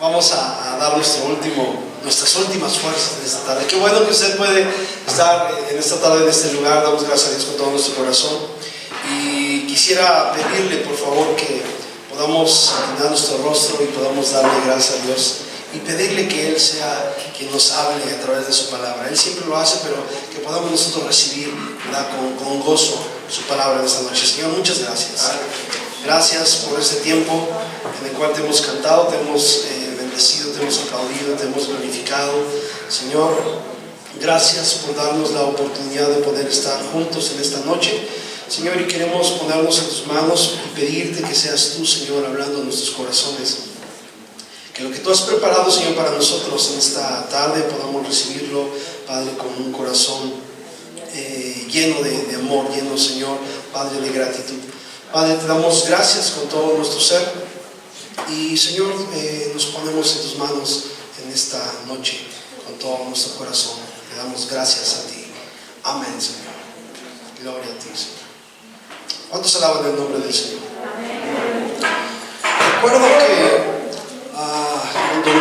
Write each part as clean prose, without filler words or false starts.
Vamos a dar nuestras últimas fuerzas en esta tarde. Qué bueno que usted puede estar en esta tarde en este lugar. Damos gracias a Dios con todo nuestro corazón. Y quisiera pedirle, por favor, que podamos inclinar nuestro rostro y podamos darle gracias a Dios y pedirle que Él sea quien nos hable a través de su palabra. Él siempre lo hace, pero que podamos nosotros recibir, ¿verdad?, con gozo su palabra en esta noche. Señor, muchas gracias. Gracias por este tiempo en el cual te hemos cantado, te hemos bendecido, te hemos aplaudido, te hemos glorificado. Señor, gracias por darnos la oportunidad de poder estar juntos en esta noche. Señor, y queremos ponernos en tus manos y pedirte que seas tú, Señor, hablando en nuestros corazones. Que lo que tú has preparado, Señor, para nosotros en esta tarde podamos recibirlo, Padre, con un corazón lleno de amor, lleno, Señor, Padre, de gratitud. Padre, te damos gracias con todo nuestro ser y, Señor, nos ponemos en tus manos en esta noche con todo nuestro corazón. Te damos gracias a ti. Amén, Señor. Gloria a ti, Señor. ¿Cuántos alaban el nombre del Señor? Recuerdo que cuando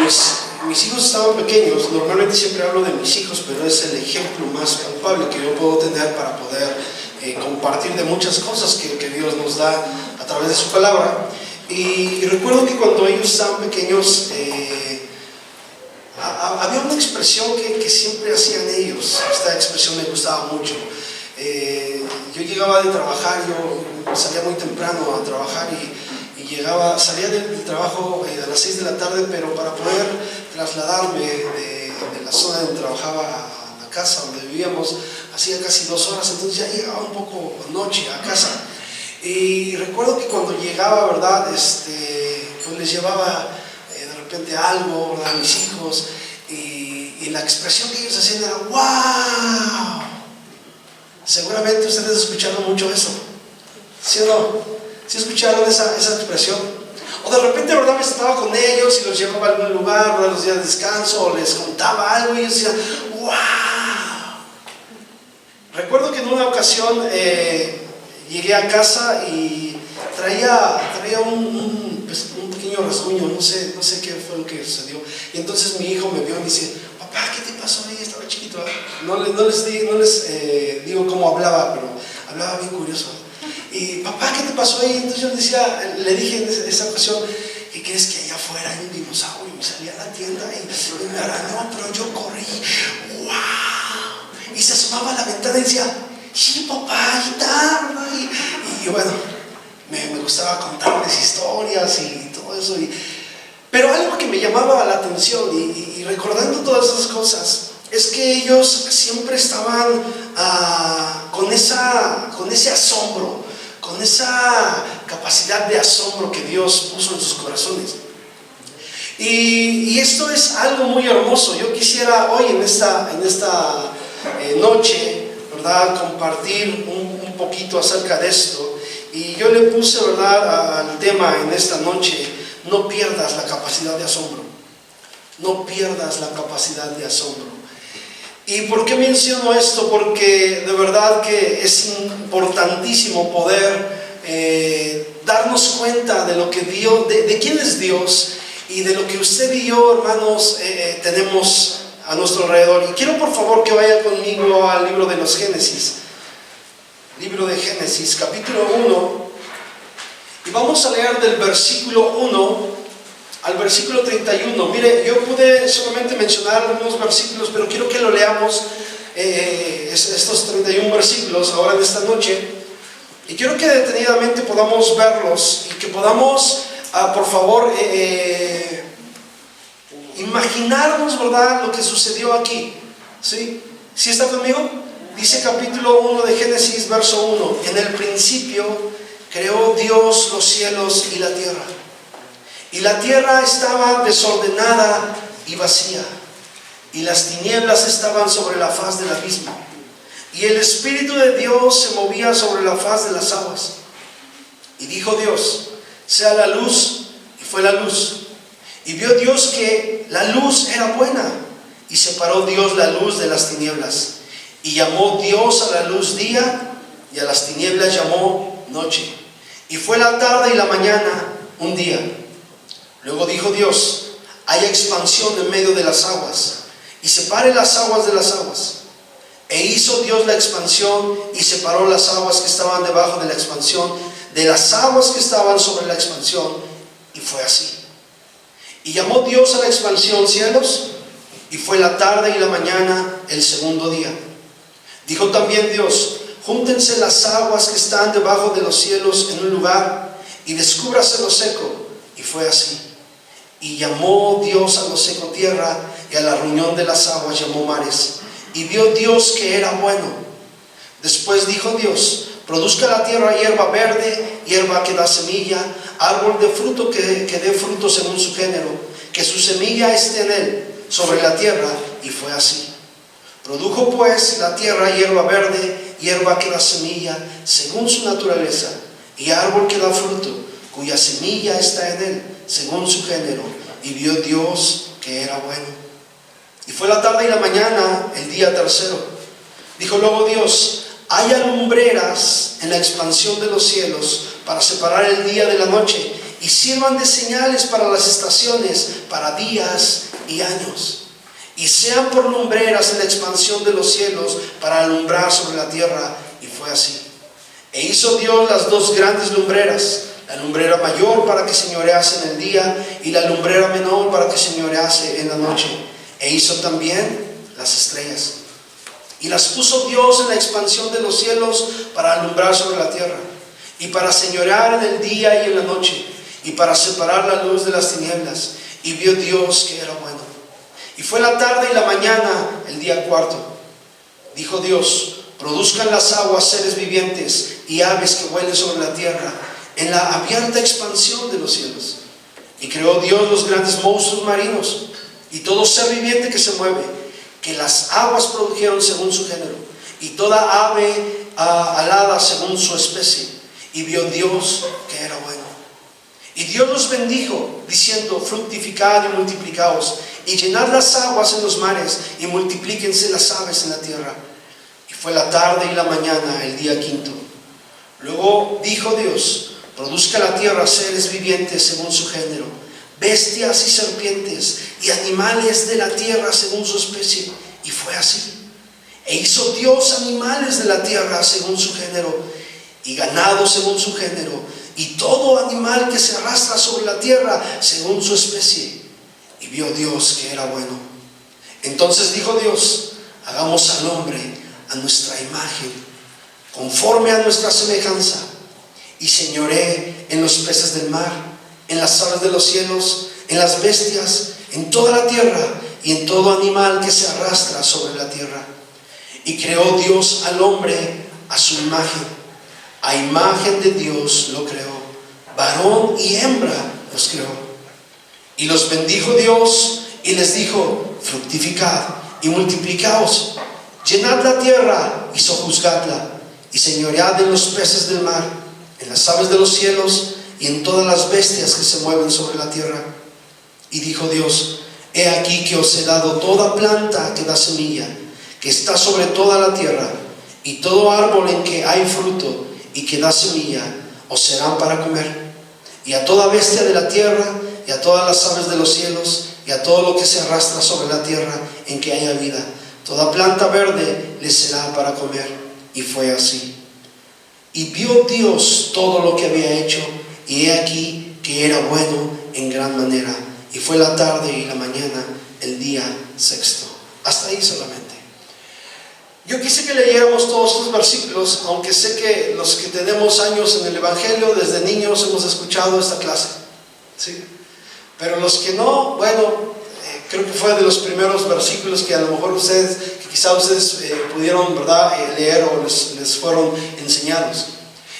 mis hijos estaban pequeños, normalmente siempre hablo de mis hijos, pero es el ejemplo más palpable que yo puedo tener para poder compartir de muchas cosas que Dios nos da a través de su palabra. Y recuerdo que cuando ellos estaban pequeños había una expresión que siempre hacían ellos. Esta expresión me gustaba mucho. Yo llegaba de trabajar, yo salía muy temprano a trabajar y salía del trabajo a las 6 de la tarde, pero para poder trasladarme de la zona donde trabajaba a la casa donde vivíamos, hacía casi 2 horas, entonces ya llegaba un poco noche a casa. Y recuerdo que cuando llegaba, ¿verdad?, pues les llevaba de repente algo, ¿verdad?, a mis hijos, y la expresión que ellos hacían era ¡wow! Seguramente ustedes escucharon mucho eso, ¿sí o no? ¿Sí escucharon esa expresión? O de repente, ¿verdad?, me estaba con ellos y los llevaba a algún lugar, ¿verdad?, los días de descanso, o les contaba algo y ellos decían ¡wow! Recuerdo que en una ocasión llegué a casa y traía un pequeño rasguño, no sé qué fue lo que sucedió. Y entonces mi hijo me vio y me dice: papá, ¿qué te pasó ahí? Estaba chiquito, ¿eh? No les digo cómo hablaba, pero hablaba bien curioso. Y papá, ¿qué te pasó ahí? Entonces yo le dije en esa ocasión: ¿qué crees que allá afuera hay un dinosaurio? Y salí a la tienda y me arañó, pero yo corrí. ¡Wow! Y se asomaba a la ventana y decía: sí, papá, y tal, ¿verdad? Y yo, bueno, me gustaba contarles historias y todo eso. Pero algo que me llamaba la atención y recordando todas esas cosas es que ellos siempre estaban con ese asombro, con esa capacidad de asombro que Dios puso en sus corazones. Y esto es algo muy hermoso. Yo quisiera hoy en esta noche, ¿verdad?, compartir un poquito acerca de esto. Y yo le puse, ¿verdad?, al tema en esta noche: no pierdas la capacidad de asombro. No pierdas la capacidad de asombro. ¿Y por qué menciono esto? Porque de verdad que es importantísimo poder darnos cuenta de lo que Dios, de quién es Dios y de lo que usted y yo, hermanos, tenemos a nuestro alrededor. Y quiero, por favor, que vayan conmigo al libro de los Génesis. Libro de Génesis, capítulo 1. Y vamos a leer del versículo 1 al versículo 31. Mire, yo pude solamente mencionar algunos versículos, pero quiero que lo leamos, estos 31 versículos, ahora en esta noche. Y quiero que detenidamente podamos verlos y que podamos, por favor, imaginarnos, ¿verdad?, lo que sucedió aquí. ¿Sí? ¿Sí está conmigo? Dice capítulo 1 de Génesis, verso 1: en el principio creó Dios los cielos y la tierra. Y la tierra estaba desordenada y vacía, y las tinieblas estaban sobre la faz del abismo. Y el Espíritu de Dios se movía sobre la faz de las aguas. Y dijo Dios: sea la luz, y fue la luz. Y vio Dios que la luz era buena, y separó Dios la luz de las tinieblas. Y llamó Dios a la luz día, y a las tinieblas llamó noche. Y fue la tarde y la mañana un día. Luego dijo Dios: haya expansión en medio de las aguas, y separe las aguas de las aguas. E hizo Dios la expansión, y separó las aguas que estaban debajo de la expansión de las aguas que estaban sobre la expansión, y fue así. Y llamó Dios a la expansión cielos, y fue la tarde y la mañana el segundo día. Dijo también Dios: júntense las aguas que están debajo de los cielos en un lugar, y descúbrase lo seco, y fue así. Y llamó Dios a lo seco tierra, y a la reunión de las aguas llamó mares. Y vio Dios que era bueno. Después dijo Dios: produzca la tierra hierba verde, hierba que da semilla, árbol de fruto que dé fruto según su género, que su semilla esté en él, sobre la tierra. Y fue así. Produjo pues la tierra hierba verde, hierba que da semilla, según su naturaleza, y árbol que da fruto, cuya semilla está en él, según su género. Y vio Dios que era bueno. Y fue la tarde y la mañana el día tercero. Dijo luego Dios: haya lumbreras en la expansión de los cielos para separar el día de la noche, y sirvan de señales para las estaciones, para días y años. Y sean por lumbreras en la expansión de los cielos para alumbrar sobre la tierra. Y fue así. E hizo Dios las dos grandes lumbreras, la lumbrera mayor para que señorease en el día, y la lumbrera menor para que señorease en la noche. E hizo también las estrellas, y las puso Dios en la expansión de los cielos para alumbrar sobre la tierra, y para señorear en el día y en la noche, y para separar la luz de las tinieblas. Y vio Dios que era bueno. Y fue la tarde y la mañana el día cuarto. Dijo Dios: produzcan las aguas seres vivientes y aves que vuelen sobre la tierra, en la abierta expansión de los cielos. Y creó Dios los grandes monstruos marinos, y todo ser viviente que se mueve, que las aguas produjeron según su género, y toda ave alada según su especie. Y vio Dios que era bueno. Y Dios los bendijo, diciendo: fructificad y multiplicaos, y llenad las aguas en los mares, y multiplíquense las aves en la tierra. Y fue la tarde y la mañana el día quinto. Luego dijo Dios: produzca la tierra seres vivientes según su género, bestias y serpientes, y animales de la tierra según su especie. Y fue así. E hizo Dios animales de la tierra según su género, y ganado según su género, y todo animal que se arrastra sobre la tierra según su especie. Y vio Dios que era bueno. Entonces dijo Dios: hagamos al hombre a nuestra imagen, conforme a nuestra semejanza, y señoree en los peces del mar, en las aves de los cielos, en las bestias, en toda la tierra, y en todo animal que se arrastra sobre la tierra. Y creó Dios al hombre a su imagen. A imagen de Dios lo creó, varón y hembra los creó. Y los bendijo Dios y les dijo: fructificad y multiplicaos, llenad la tierra y sojuzgadla, y señoread en los peces del mar, en las aves de los cielos, y en todas las bestias que se mueven sobre la tierra. Y dijo Dios: he aquí que os he dado toda planta que da semilla, que está sobre toda la tierra, y todo árbol en que hay fruto y que da semilla, os serán para comer. Y a toda bestia de la tierra, y a todas las aves de los cielos, y a todo lo que se arrastra sobre la tierra en que haya vida, toda planta verde les será para comer. Y fue así. Y vio Dios todo lo que había hecho, y he aquí que era bueno en gran manera. Y fue la tarde y la mañana el día sexto. Hasta ahí solamente. Yo quise que leyéramos todos estos versículos, aunque sé que los que tenemos años en el Evangelio, desde niños hemos escuchado esta clase, ¿sí? Pero los que no, bueno, creo que fue de los primeros versículos que a lo mejor ustedes, que quizá ustedes pudieron, ¿verdad?, leer o les fueron enseñados.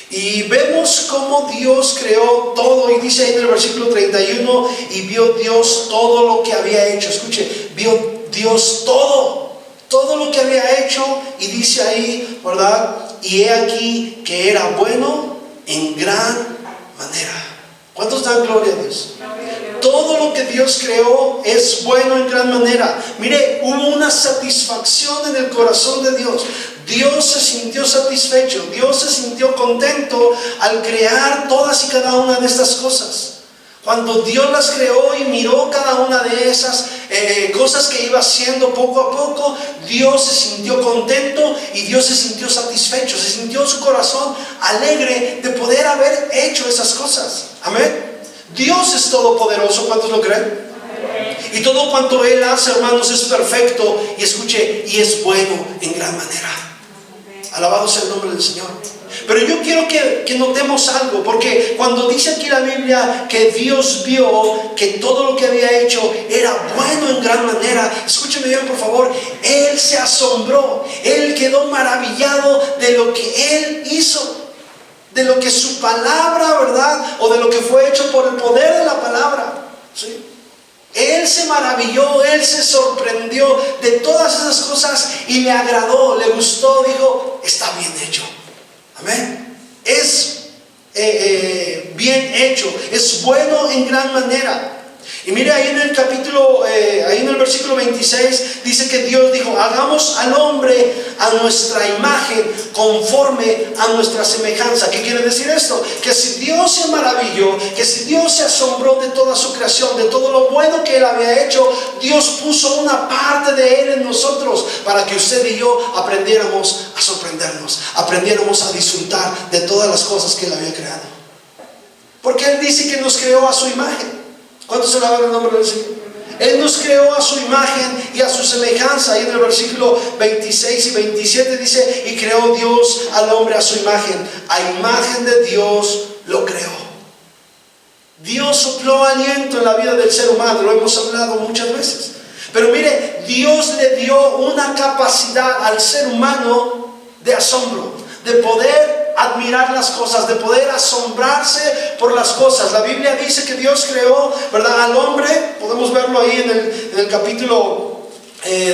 Y vemos cómo Dios creó todo, y dice ahí en el versículo 31, y vio Dios todo lo que había hecho. Escuche, vio Dios todo lo que había hecho, y dice ahí, ¿verdad? Y he aquí que era bueno en gran manera. ¿Cuántos dan gloria a Dios? Todo lo que Dios creó es bueno en gran manera. Mire, hubo una satisfacción en el corazón de Dios. Dios se sintió satisfecho, Dios se sintió contento al crear todas y cada una de estas cosas. Cuando Dios las creó y miró cada una de esas cosas que iba haciendo poco a poco, Dios se sintió contento y Dios se sintió satisfecho, se sintió su corazón alegre de poder haber hecho esas cosas. Amén. Dios es todopoderoso, ¿cuántos lo creen? Y todo cuanto Él hace, hermanos, es perfecto y escuche, y es bueno en gran manera. Alabado sea el nombre del Señor. Pero yo quiero que notemos algo, porque cuando dice aquí la Biblia que Dios vio que todo lo que había hecho era bueno en gran manera, escúcheme bien por favor, Él se asombró, Él quedó maravillado de lo que Él hizo, de lo que su palabra, ¿verdad? O de lo que fue hecho por el poder de la palabra, ¿sí? Él se maravilló, Él se sorprendió de todas esas cosas y le agradó, le gustó, dijo, está bien hecho. Amén. Es bien hecho, es bueno en gran manera. Y mire ahí en el capítulo, ahí en el versículo 26, dice que Dios dijo, hagamos al hombre a nuestra imagen, conforme a nuestra semejanza. ¿Qué quiere decir esto? Que si Dios se maravilló, que si Dios se asombró de toda su creación, de todo lo bueno que Él había hecho, Dios puso una parte de Él en nosotros para que usted y yo aprendiéramos a sorprendernos, aprendiéramos a disfrutar de todas las cosas que Él había creado. Porque Él dice que nos creó a su imagen. ¿Cuántos se alaban el nombre del Señor? Él nos creó a su imagen y a su semejanza. Ahí en el versículo 26 y 27 dice, y creó Dios al hombre a su imagen. A imagen de Dios lo creó. Dios sopló aliento en la vida del ser humano, lo hemos hablado muchas veces. Pero mire, Dios le dio una capacidad al ser humano de asombro, de poder admirar las cosas, de poder asombrarse por las cosas. La Biblia dice que Dios creó, ¿verdad?, al hombre. Podemos verlo ahí en el capítulo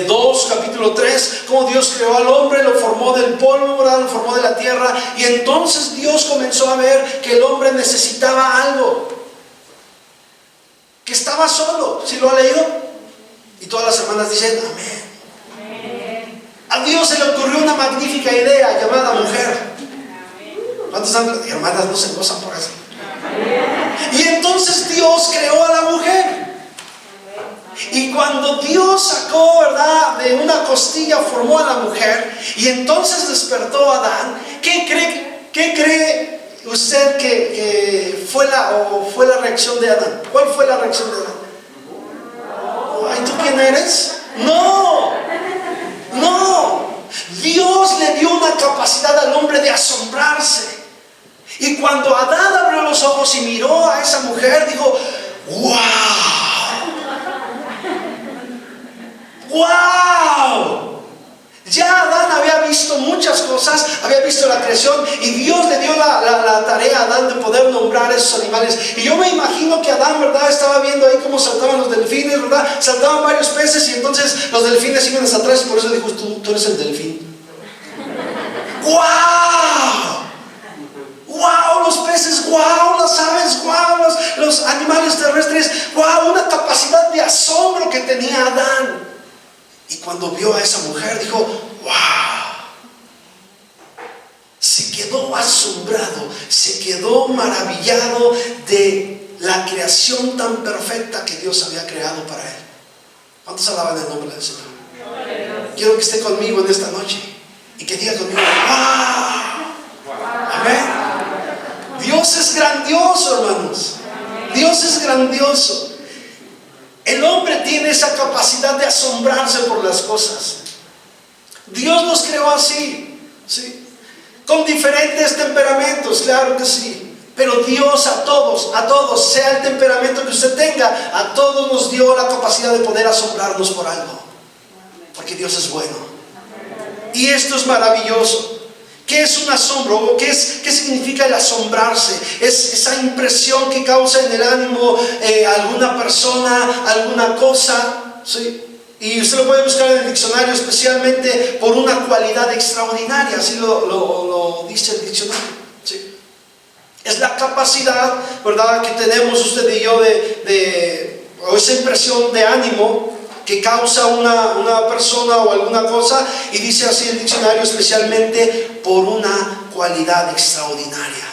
2, capítulo 3, como Dios creó al hombre, lo formó del polvo, ¿verdad?, lo formó de la tierra. Y entonces Dios comenzó a ver que el hombre necesitaba algo, que estaba solo. ¿Sí lo ha leído? Y todas las hermanas dicen amén. A Dios se le ocurrió una magnífica idea llamada mujer. ¿Cuántas hermanas no se gozan por eso? Y entonces Dios creó a la mujer. Y cuando Dios sacó, ¿verdad?, de una costilla, formó a la mujer, y entonces despertó a Adán. ¿Qué cree usted que fue la reacción de Adán? ¿Cuál fue la reacción de Adán? ¿Ay, tú quién eres? No. Dios le dio una capacidad al hombre de asombrarse. Y cuando Adán abrió los ojos y miró a esa mujer, dijo, ¡wow! Ya Adán había visto muchas cosas, había visto la creación, y Dios le dio la tarea a Adán de poder nombrar esos animales. Y yo me imagino que Adán, ¿verdad?, estaba viendo ahí cómo saltaban los delfines, ¿verdad? Saltaban varios peces y entonces los delfines iban hacia atrás, y por eso dijo, tú eres el delfín. ¡Wow! ¡Wow! Los peces, ¡wow! Las aves, ¡wow! Los animales terrestres, ¡wow! Una capacidad de asombro que tenía Adán. Y cuando vio a esa mujer dijo, ¡wow! Se quedó asombrado, se quedó maravillado de la creación tan perfecta que Dios había creado para él. ¿Cuántos alaban el nombre del Señor? Quiero que esté conmigo en esta noche y que diga conmigo, ¡wow! Amén. Dios es grandioso, hermanos. Dios es grandioso. El hombre tiene esa capacidad de asombrarse por las cosas. Dios nos creó así, ¿sí?, con diferentes temperamentos, claro que sí. Pero Dios a todos, sea el temperamento que usted tenga, a todos nos dio la capacidad de poder asombrarnos por algo. Porque Dios es bueno. Y esto es maravilloso. ¿Qué es un asombro? ¿Qué significa el asombrarse? Es esa impresión que causa en el ánimo alguna persona, alguna cosa, ¿sí? Y usted lo puede buscar en el diccionario, especialmente por una cualidad extraordinaria, así lo dice el diccionario, ¿sí? Es la capacidad, ¿verdad?, que tenemos usted y yo o esa impresión de ánimo que causa una persona o alguna cosa, y dice así el diccionario, especialmente por una cualidad extraordinaria.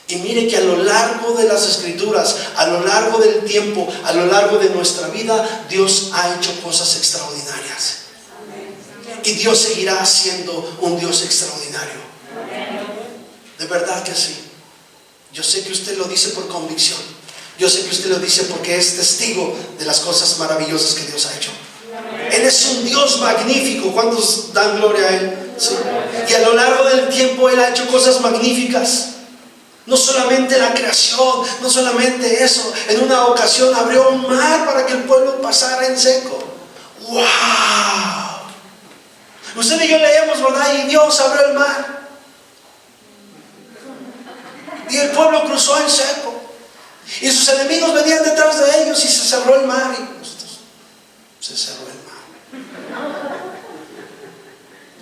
Y mire que a lo largo de las Escrituras, a lo largo del tiempo, a lo largo de nuestra vida, Dios ha hecho cosas extraordinarias. Y Dios seguirá siendo un Dios extraordinario. De verdad que sí. Yo sé que usted lo dice por convicción. Yo sé que usted lo dice porque es testigo de las cosas maravillosas que Dios ha hecho. Él es un Dios magnífico. ¿Cuántos dan gloria a Él? Sí. Y a lo largo del tiempo Él ha hecho cosas magníficas. No solamente la creación, no solamente eso. En una ocasión abrió un mar para que el pueblo pasara en seco. ¡Wow! Usted y yo leemos, ¿verdad? Y Dios abrió el mar. Y el pueblo cruzó en seco. Y sus enemigos venían detrás de ellos y se cerró el mar. Y se cerró el mar.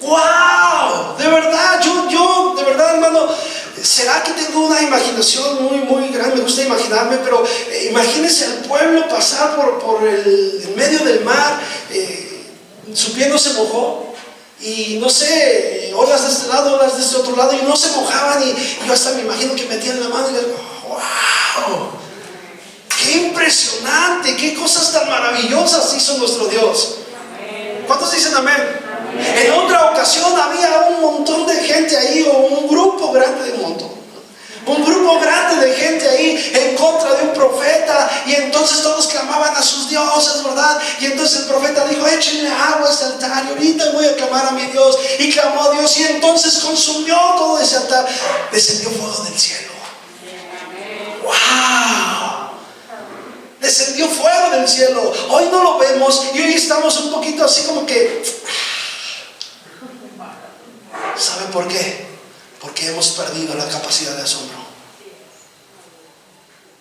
¡Wow! De verdad, yo, de verdad, hermano, ¿será que tengo una imaginación muy grande? Me gusta imaginarme, pero imagínense al pueblo pasar por el medio del mar, su pie no se mojó, y no sé, olas de este lado, olas de este otro lado, y no se mojaban, y yo hasta me imagino que metían la mano y les digo, ¡wow! ¡Qué impresionante! ¡Qué cosas tan maravillosas hizo nuestro Dios! ¿Cuántos dicen amén? En otra ocasión había un montón de gente ahí, o un grupo grande de gente ahí en contra de un profeta, y entonces todos clamaban a sus dioses, ¿verdad? Y entonces el profeta dijo, échenle agua a este altar, y ahorita voy a clamar a mi Dios. Y clamó a Dios, y entonces consumió todo ese altar. Descendió fuego del cielo. ¡Wow! Descendió fuego del cielo. Hoy no lo vemos, y hoy estamos un poquito así como que... ¿Sabe por qué? Porque hemos perdido la capacidad de asombro.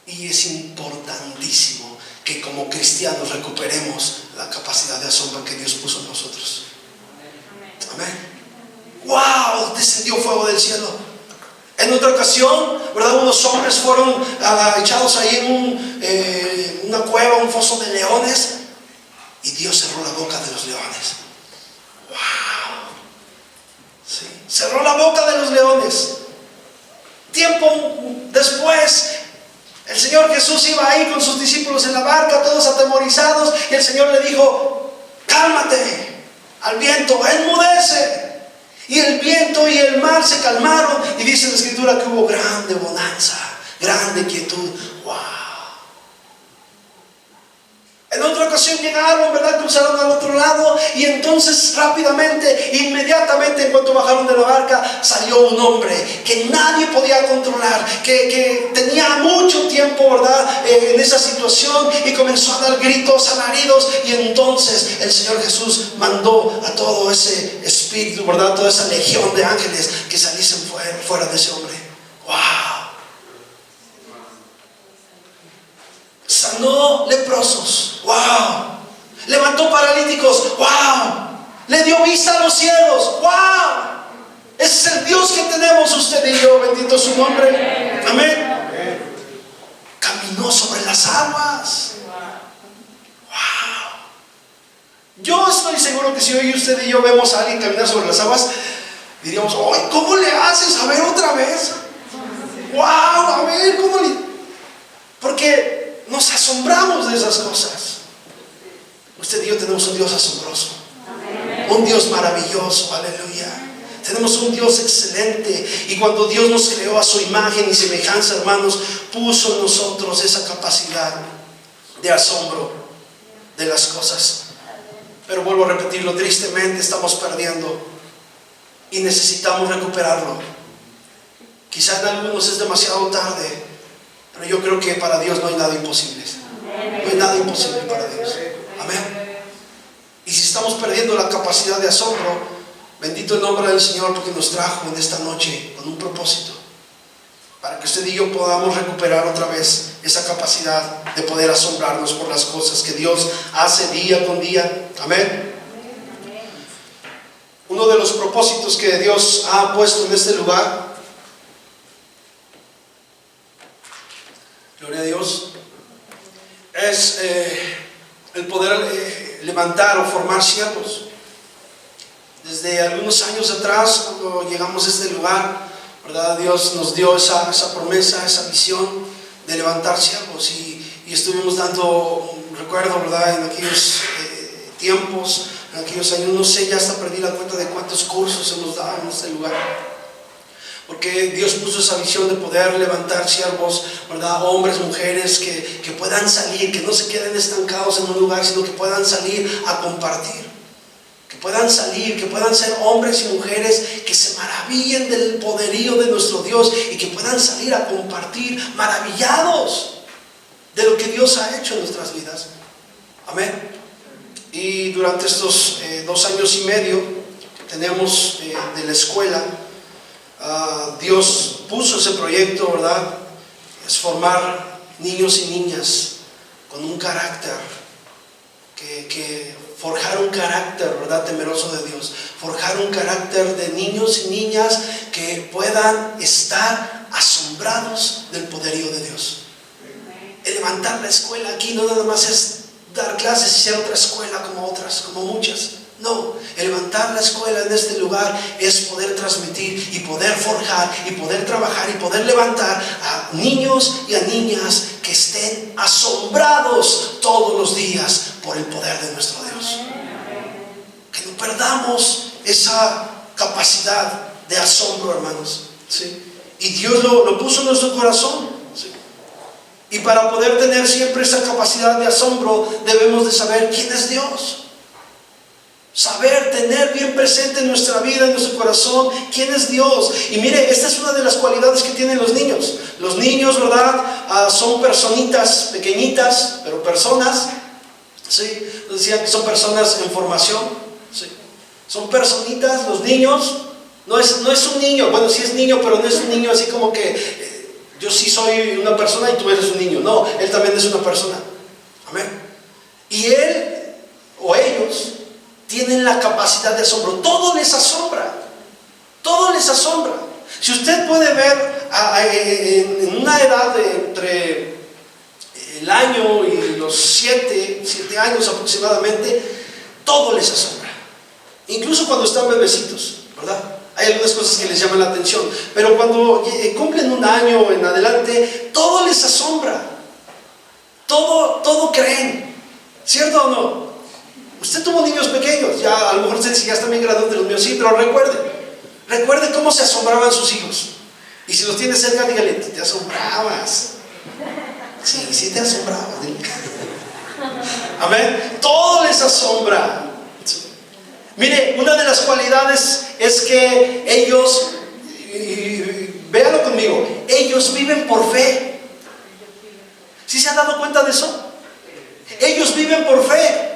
Y es importantísimo que como cristianos recuperemos la capacidad de asombro que Dios puso en nosotros. Amén. ¡Wow! Descendió fuego del cielo. En otra ocasión, ¿verdad? Unos hombres fueron echados ahí en una cueva, un foso de leones, y Dios cerró la boca de los leones. ¡Wow! Sí. Cerró la boca de los leones. Tiempo después, el Señor Jesús iba ahí con sus discípulos en la barca, todos atemorizados, y el Señor le dijo, cálmate al viento, enmudece. Y el viento y el mar se calmaron, y dice la Escritura que hubo grande bonanza, grande quietud. ¡Wow! En otra ocasión llegaron, ¿verdad? Cruzaron al otro lado, y entonces rápidamente, inmediatamente, en cuanto bajaron de la barca, salió un hombre que nadie podía controlar, que tenía mucho tiempo, ¿verdad? En esa situación, y comenzó a dar gritos, alaridos, y entonces el Señor Jesús mandó a todo ese espíritu, ¿verdad? Toda esa legión de ángeles que saliesen fuera de ese hombre. ¡Wow! Sanó leprosos. ¡Wow! Levantó paralíticos. ¡Wow! Le dio vista a los ciegos. ¡Wow! Ese es el Dios que tenemos usted y yo. Bendito su nombre. Amén. Caminó sobre las aguas. ¡Wow! Yo estoy seguro que si hoy usted y yo vemos a alguien caminar sobre las aguas, diríamos, ¡ay! ¿Cómo le haces? A ver otra vez. ¡Wow! A ver, ¿cómo le...? Porque nos asombramos de esas cosas. Usted y yo tenemos un Dios asombroso. Un Dios maravilloso, aleluya. Tenemos un Dios excelente. Y cuando Dios nos creó a su imagen y semejanza, hermanos, puso en nosotros esa capacidad de asombro de las cosas. Pero vuelvo a repetirlo, tristemente estamos perdiendo y necesitamos recuperarlo. Quizá en algunos es demasiado tarde, pero yo creo que para Dios no hay nada imposible. No hay nada imposible para Dios. Amén. Y si estamos perdiendo la capacidad de asombro, bendito el nombre del Señor, porque nos trajo en esta noche con un propósito, para que usted y yo podamos recuperar otra vez esa capacidad de poder asombrarnos por las cosas que Dios hace día con día. Amén. Uno de los propósitos que Dios ha puesto en este lugar, gloria a Dios, es el poder levantar o formar siervos. Desde algunos años atrás, cuando llegamos a este lugar, ¿verdad? Dios nos dio esa promesa, esa visión de levantar siervos y estuvimos dando, recuerdo, ¿verdad? En aquellos tiempos, en aquellos años, no sé, ya hasta perdí la cuenta de cuántos cursos hemos dado en este lugar. Porque Dios puso esa visión de poder levantar siervos, ¿verdad? Hombres, mujeres que puedan salir, que no se queden estancados en un lugar, sino que puedan salir a compartir. Que puedan salir, que puedan ser hombres y mujeres que se maravillen del poderío de nuestro Dios y que puedan salir a compartir maravillados de lo que Dios ha hecho en nuestras vidas. Amén. Y durante estos 2 años y medio que tenemos de la escuela, Dios puso ese proyecto, ¿verdad? Es formar niños y niñas con un carácter, que forjar un carácter, ¿verdad? Temeroso de Dios, forjar un carácter de niños y niñas que puedan estar asombrados del poderío de Dios. El levantar la escuela aquí no nada más es dar clases y ser otra escuela como otras, como muchas. No, el levantar la escuela en este lugar es poder transmitir y poder forjar y poder trabajar y poder levantar a niños y a niñas que estén asombrados todos los días por el poder de nuestro Dios. Que no perdamos esa capacidad de asombro, hermanos, ¿sí? Y Dios lo puso en nuestro corazón, ¿sí? Y para poder tener siempre esa capacidad de asombro debemos de saber quién es Dios. Saber, tener bien presente en nuestra vida, en nuestro corazón, quién es Dios. Y mire, esta es una de las cualidades que tienen los niños. Los niños, ¿verdad? Son personitas pequeñitas, pero personas, ¿sí? Decían que son personas en formación, ¿sí? Son personitas, los niños. No es un niño, bueno, sí es niño, pero no es un niño así como que yo sí soy una persona y tú eres un niño. No, él también es una persona. Amén. Y él o ellos tienen la capacidad de asombro. Todo les asombra. Todo les asombra. Si usted puede ver en una edad de entre el año y los 7 años aproximadamente, todo les asombra. Incluso cuando están bebecitos, ¿verdad? Hay algunas cosas que les llaman la atención, pero cuando cumplen 1 año en adelante, todo les asombra. Todo creen. ¿Cierto o no? Usted tuvo niños pequeños, ya a lo mejor ustedes ya están bien grandes de los míos, sí, pero recuerde cómo se asombraban sus hijos. Y si los tiene cerca, dígale, te asombrabas. Sí, te asombrabas. Amén. Todo les asombra. Mire, una de las cualidades es que ellos, véanlo conmigo, ellos viven por fe. ¿Sí se han dado cuenta de eso? Ellos viven por fe.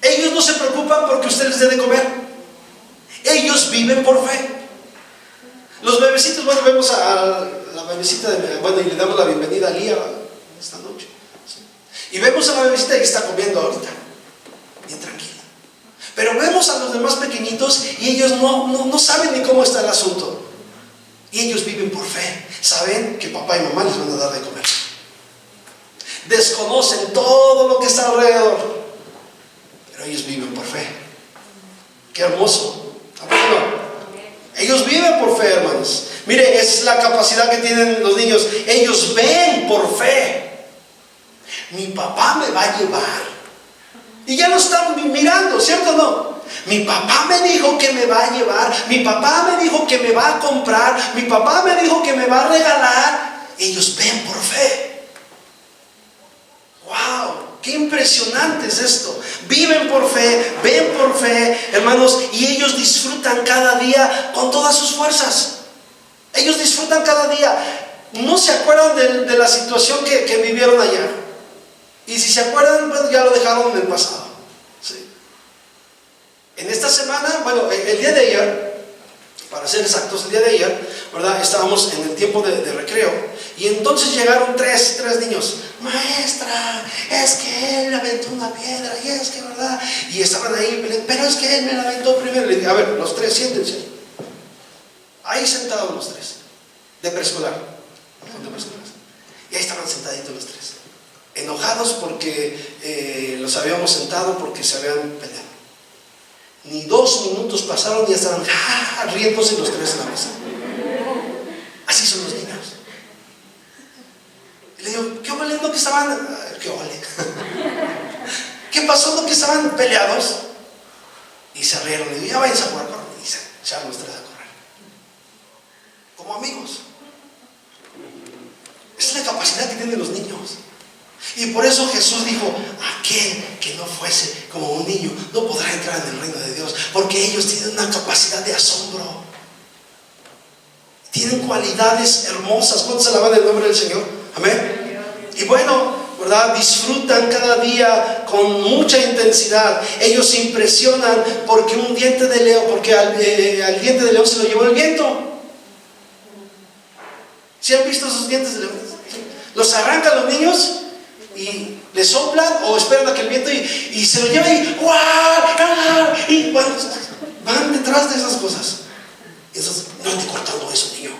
Ellos no se preocupan porque usted les dé de comer. Ellos viven por fe. Los bebecitos, bueno, vemos a la bebecita, y le damos la bienvenida a Lía esta noche, ¿sí? Y vemos a la bebecita que está comiendo ahorita, bien tranquila. Pero vemos a los demás pequeñitos y ellos no saben ni cómo está el asunto. Y ellos viven por fe. Saben que papá y mamá les van a dar de comer. Desconocen todo lo que está alrededor, pero ellos viven por fe. Qué hermoso. Ellos viven por fe, hermanos. Mire, es la capacidad que tienen los niños. Ellos ven por fe. Mi papá me va a llevar. Y ya lo están mirando, ¿cierto o no? Mi papá me dijo que me va a llevar. Mi papá me dijo que me va a comprar. Mi papá me dijo que me va a regalar. Ellos ven por fe. ¡Wow! ¡Qué impresionante es esto! Viven por fe, ven por fe, hermanos, y ellos disfrutan cada día con todas sus fuerzas. Ellos disfrutan cada día. No se acuerdan de la situación que vivieron allá. Y si se acuerdan, pues ya lo dejaron en el pasado. ¿Sí? En esta semana, el día de ayer, para ser exactos, el día de ayer, ¿verdad? Estábamos en el tiempo de recreo. Y entonces llegaron tres niños. Maestra, es que él le aventó una piedra, y es que, ¿verdad? Y estaban ahí, pero es que él me la aventó primero. Le dije, a ver, los 3, siéntense. Ahí sentados los 3, de preescolar. Y ahí estaban sentaditos los 3. Enojados porque los habíamos sentado porque se habían peleado. Ni 2 minutos pasaron y ya estaban riéndose los 3 en la mesa. Así son los niños. Y le digo, ¿qué ole lo que estaban? ¿Qué ole? ¿Qué pasó lo que estaban peleados? Y se rieron. Le digo, ya váyanse a jugar, corren. Y se echaron los tres a correr. Como amigos. Esa es la capacidad que tienen los niños. Y por eso Jesús dijo, aquel que no fuese como un niño no podrá entrar en el reino de Dios, porque ellos tienen una capacidad de asombro, tienen cualidades hermosas. ¿Cuántos alaban el nombre del Señor? Amén. Y bueno, ¿verdad? Disfrutan cada día con mucha intensidad. Ellos se impresionan porque un diente de león, porque al diente de león se lo llevó el viento. ¿Sí han visto esos dientes de león? Los arrancan los niños y le soplan o esperan a que el viento y se lo lleva y ¡guau! Y van detrás de esas cosas. Entonces, no ande cortando eso, niño.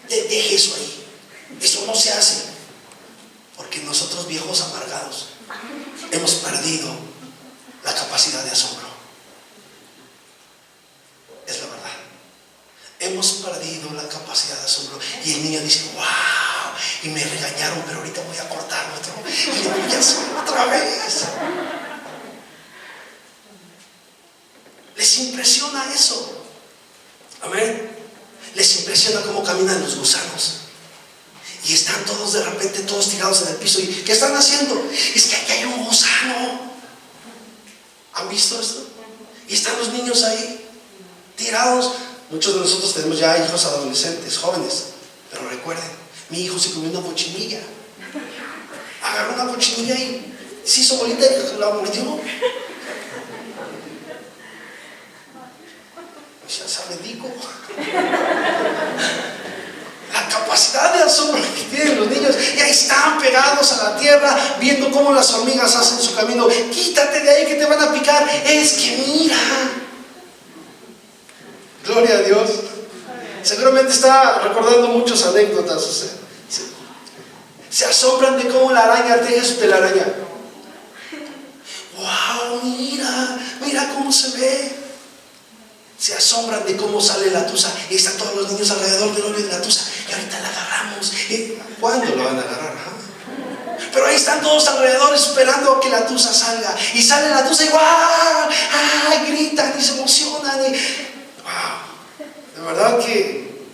Deje eso ahí. Eso no se hace. Porque nosotros, viejos amargados, hemos perdido la capacidad de asombro. Es la verdad. Hemos perdido la capacidad de asombro. Y el niño dice, ¡wow! Y me regañaron, pero ahorita voy a cortar otro. Y le voy a hacer otra vez. Les impresiona eso. Amén. Les impresiona cómo caminan los gusanos. Y están todos de repente, todos tirados en el piso. ¿Y qué están haciendo? Es que aquí hay un gusano. ¿Han visto esto? Y están los niños ahí, tirados. Muchos de nosotros tenemos ya hijos adolescentes, jóvenes. Pero recuerden, mi hijo se comió una cochinilla. Agarró una cochinilla y se hizo bolita y la mordió. Ya sabe, digo. La capacidad de asombro que tienen los niños. Y ahí están pegados a la tierra, viendo cómo las hormigas hacen su camino. Quítate de ahí que te van a picar. Es que mira. Gloria a Dios. Seguramente está recordando muchas anécdotas. Se asombran de cómo la araña teje su telaraña. ¡Wow! Mira cómo se ve. Se asombran de cómo sale la tusa. Y están todos los niños alrededor del hoyo de la tusa. Y ahorita la agarramos. ¿Cuándo la van a agarrar? Pero ahí están todos alrededor esperando a que la tusa salga. Y sale la tusa y ¡guau! ¡Ay! Gritan y se emocionan. ¡Wow! De verdad que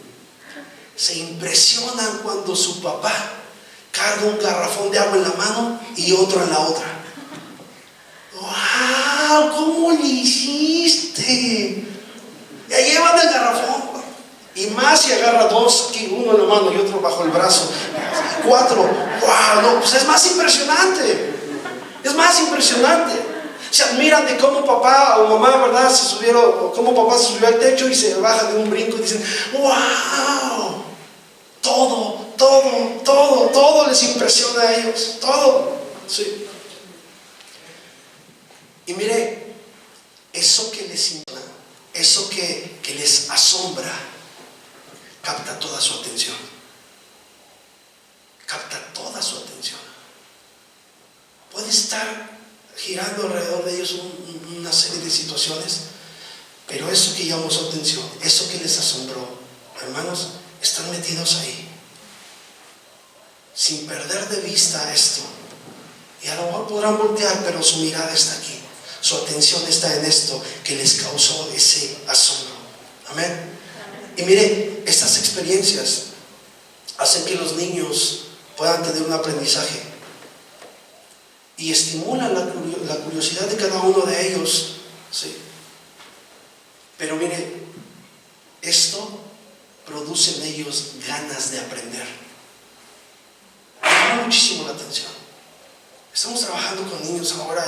se impresionan cuando su papá carga un garrafón de agua en la mano y otro en la otra. ¡Wow! ¿Cómo le hiciste? Ya llevan el garrafón. Y más si agarra dos, aquí uno en la mano y otro bajo el brazo. 4. ¡Wow! No, pues es más impresionante. Es más impresionante. Se admiran de cómo papá o mamá, ¿verdad? Cómo papá se subió al techo y se baja de un brinco y dicen, ¡wow! Todo les impresiona a ellos. Todo. Sí. Y mire, eso que les impresiona, eso que les asombra, capta toda su atención. Capta toda su atención. Puede estar girando alrededor de ellos una serie de situaciones, pero eso que llamó su atención, eso que les asombró, hermanos, están metidos ahí, sin perder de vista esto. Y a lo mejor podrán voltear, pero su mirada está aquí. Su atención está en esto que les causó ese asombro. Amén. Y mire, estas experiencias hacen que los niños puedan tener un aprendizaje y estimulan la curiosidad de cada uno de ellos. Sí. Pero mire, esto produce en ellos ganas de aprender. Me llama muchísimo la atención. Estamos trabajando con niños ahora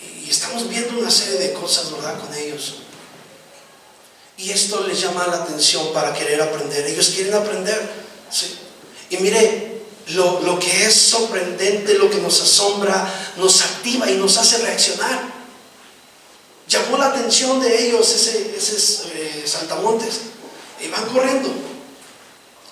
y estamos viendo una serie de cosas, ¿verdad?, con ellos. Y esto les llama la atención para querer aprender. Ellos quieren aprender, ¿sí? Y mire, lo que es sorprendente, lo que nos asombra, nos activa y nos hace reaccionar. Llamó la atención de ellos ese saltamontes. Y van corriendo.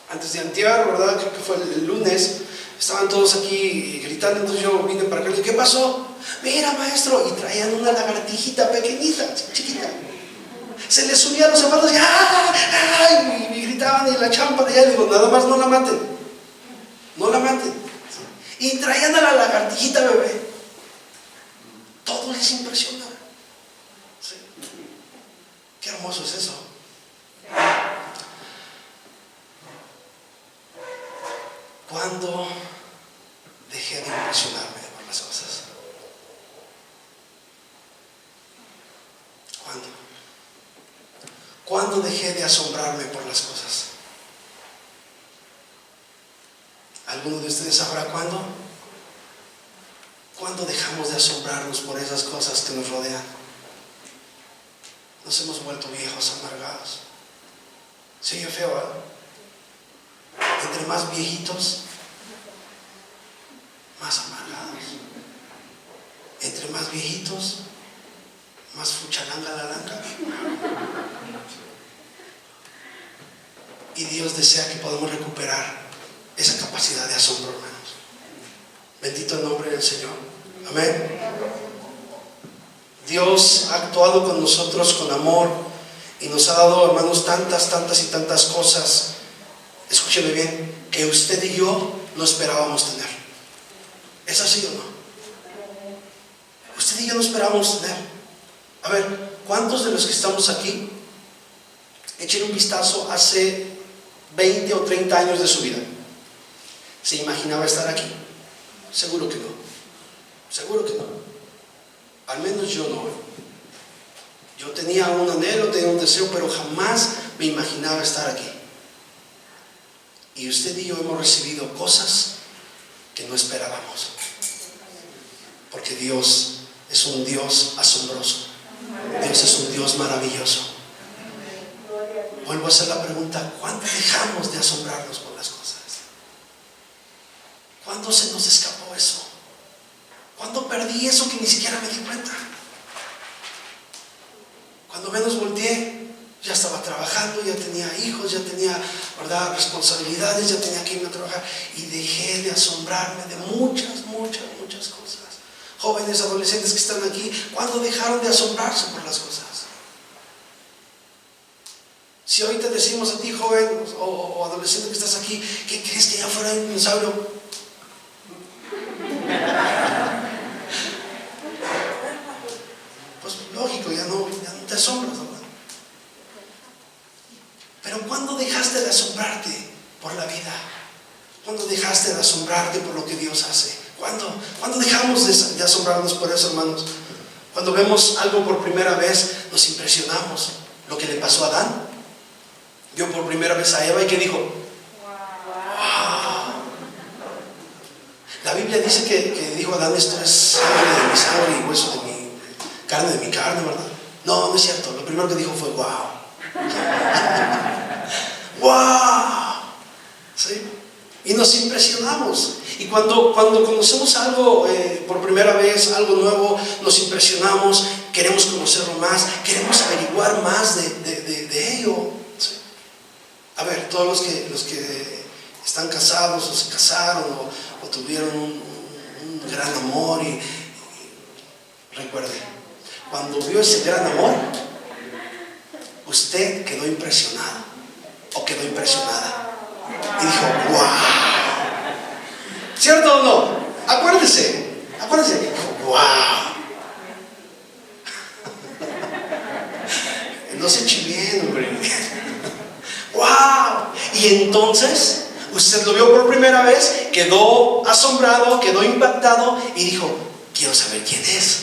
Antes de antier, ¿verdad?, creo que fue el lunes, estaban todos aquí gritando. Entonces yo vine para acá y le dije, ¿qué pasó? Mira, maestro. Y traían una lagartijita pequeñita, chiquita. Se les subían los zapatos y, ¡ay! Y gritaban y la echaban para allá. Y digo, nada más no la maten. No la maten. Y traían a la lagartijita bebé. Todo les impresiona. ¿Sí? Qué hermoso es eso. ¿Cuándo dejé de impresionarme por las cosas? ¿Cuándo? ¿Cuándo dejé de asombrarme por las cosas? ¿Alguno de ustedes sabrá cuándo? ¿Cuándo dejamos de asombrarnos por esas cosas que nos rodean? Nos hemos vuelto viejos, amargados. Se oye feo, ¿eh? Entre más viejitos, más amargados. Entre más viejitos, más fuchalanga la langa. Y Dios desea que podamos recuperar esa capacidad de asombro, hermanos. Bendito el nombre del Señor. Amén. Dios ha actuado con nosotros con amor y nos ha dado, hermanos, tantas cosas. Escúcheme bien, que usted y yo no esperábamos tener. ¿Es así o no? Usted y yo no esperábamos tener. A ver, ¿cuántos de los que estamos aquí echen un vistazo hace 20 o 30 años de su vida? ¿Se imaginaba estar aquí? Seguro que no. Seguro que no. Al menos yo no. Yo tenía un anhelo, tenía un deseo, pero jamás me imaginaba estar aquí. Y usted y yo hemos recibido cosas que no esperábamos. Porque Dios es un Dios asombroso. Dios es un Dios maravilloso. Vuelvo a hacer la pregunta: ¿cuándo dejamos de asombrarnos por las cosas? ¿Cuándo se nos escapó eso? ¿Cuándo perdí eso que ni siquiera me di cuenta? Cuando menos volteé, ya estaba trabajando, ya tenía hijos, ya tenía, ¿verdad?, responsabilidades, ya tenía que irme a trabajar, y dejé de asombrarme de muchas cosas. Jóvenes, adolescentes que están aquí, ¿cuándo dejaron de asombrarse por las cosas? Si hoy te decimos a ti, joven o adolescente que estás aquí, ¿qué crees que allá afuera hay un dinosaurio? Pues lógico, ya no te asombras, ¿verdad? Pero ¿cuándo dejaste de asombrarte por la vida? ¿Cuándo dejaste de asombrarte por lo que Dios hace? ¿Cuándo dejamos de asombrarnos por eso, hermanos? Cuando vemos algo por primera vez, nos impresionamos. Lo que le pasó a Adán. Vio por primera vez a Eva y ¿qué dijo? ¡Wow! La Biblia dice que dijo Adán: esto es sangre de mi sangre y hueso de mi carne de mi carne, ¿verdad? No es cierto. Lo primero que dijo fue ¡wow! ¡Wow! ¿Sí? Y nos impresionamos. Y cuando conocemos algo por primera vez, algo nuevo, nos impresionamos, queremos conocerlo más, queremos averiguar más de ello. ¿Sí? A ver, todos los que están casados o se casaron o tuvieron un gran amor y recuerde, cuando vio ese gran amor, usted quedó impresionado o quedó impresionada y dijo: ¡wow! ¿Cierto o no? Acuérdese, ¡wow! No se eche bien, hombre. ¡Wow! Y entonces usted lo vio por primera vez, quedó asombrado, quedó impactado y dijo: quiero saber quién es,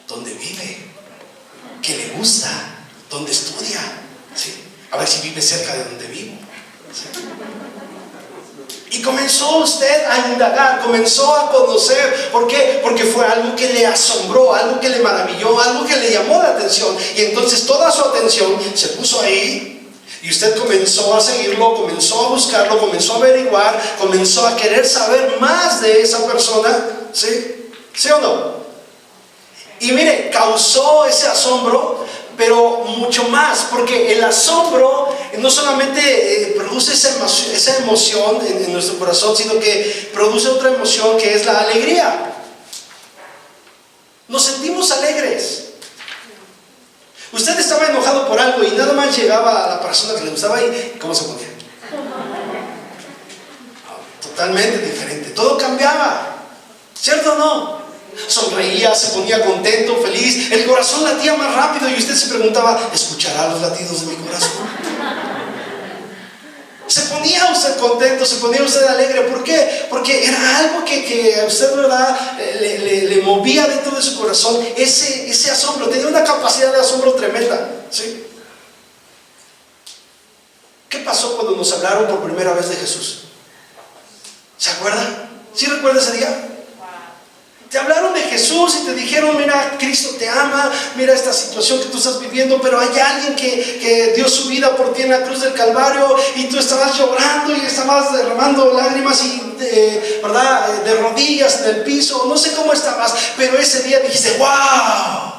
dónde vive, qué le gusta, dónde estudia, ¿sí? A ver si vive cerca de donde vivo, ¿sí? Y comenzó usted a indagar, comenzó a conocer. ¿Por qué? Porque fue algo que le asombró, algo que le maravilló, algo que le llamó la atención. Y entonces toda su atención se puso ahí. Y usted comenzó a seguirlo, comenzó a buscarlo, comenzó a averiguar, comenzó a querer saber más de esa persona. ¿Sí? ¿Sí o no? Y mire, causó ese asombro, pero mucho más, porque el asombro no solamente produce esa emoción en nuestro corazón, sino que produce otra emoción, que es la alegría. Nos sentimos alegres. Usted estaba enojado por algo y nada más llegaba a la persona que le gustaba y ¿cómo se ponía? Totalmente diferente, todo cambiaba, ¿cierto o no? Sonreía, se ponía contento, feliz, el corazón latía más rápido y usted se preguntaba, ¿escuchará los latidos de mi corazón? Se ponía usted contento, se ponía usted alegre. ¿Por qué? Porque era algo que a usted, ¿verdad?, le movía dentro de su corazón ese asombro. Tenía una capacidad de asombro tremenda, ¿sí? ¿Qué pasó cuando nos hablaron por primera vez de Jesús? ¿Se acuerda? ¿Sí recuerda ese día? Te hablaron de Jesús y te dijeron, mira, Cristo te ama, mira esta situación que tú estás viviendo, pero hay alguien que dio su vida por ti en la cruz del Calvario y tú estabas llorando y estabas derramando lágrimas y, ¿verdad?, de rodillas en el piso, no sé cómo estabas, pero ese día dijiste, ¡wow!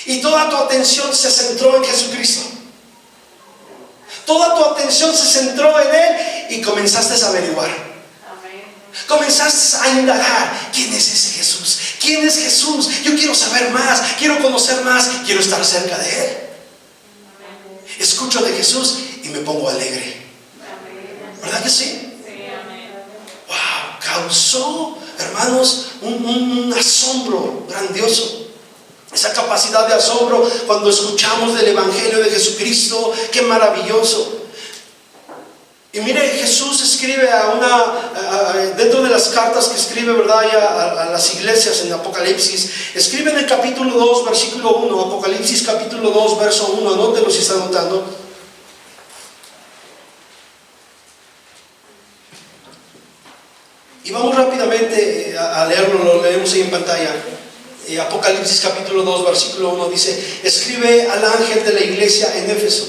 Y toda tu atención se centró en Jesucristo. Toda tu atención se centró en Él y comenzaste a averiguar. Comenzaste a indagar, ¿quién es ese Jesús? ¿Quién es Jesús? Yo quiero saber más, quiero conocer más, quiero estar cerca de Él. Escucho de Jesús y me pongo alegre. ¿Verdad que sí? Wow, causó, hermanos, un asombro grandioso. Esa capacidad de asombro cuando escuchamos del Evangelio de Jesucristo, qué maravilloso. Y mire, Jesús escribe dentro de las cartas que escribe, ¿verdad?, a las iglesias en Apocalipsis, escribe en el capítulo 2, versículo 1, Apocalipsis capítulo 2, verso 1, anótelo si está anotando. Y vamos rápidamente a leerlo, lo leemos ahí en pantalla. Apocalipsis capítulo 2, versículo 1 dice, escribe al ángel de la iglesia en Éfeso,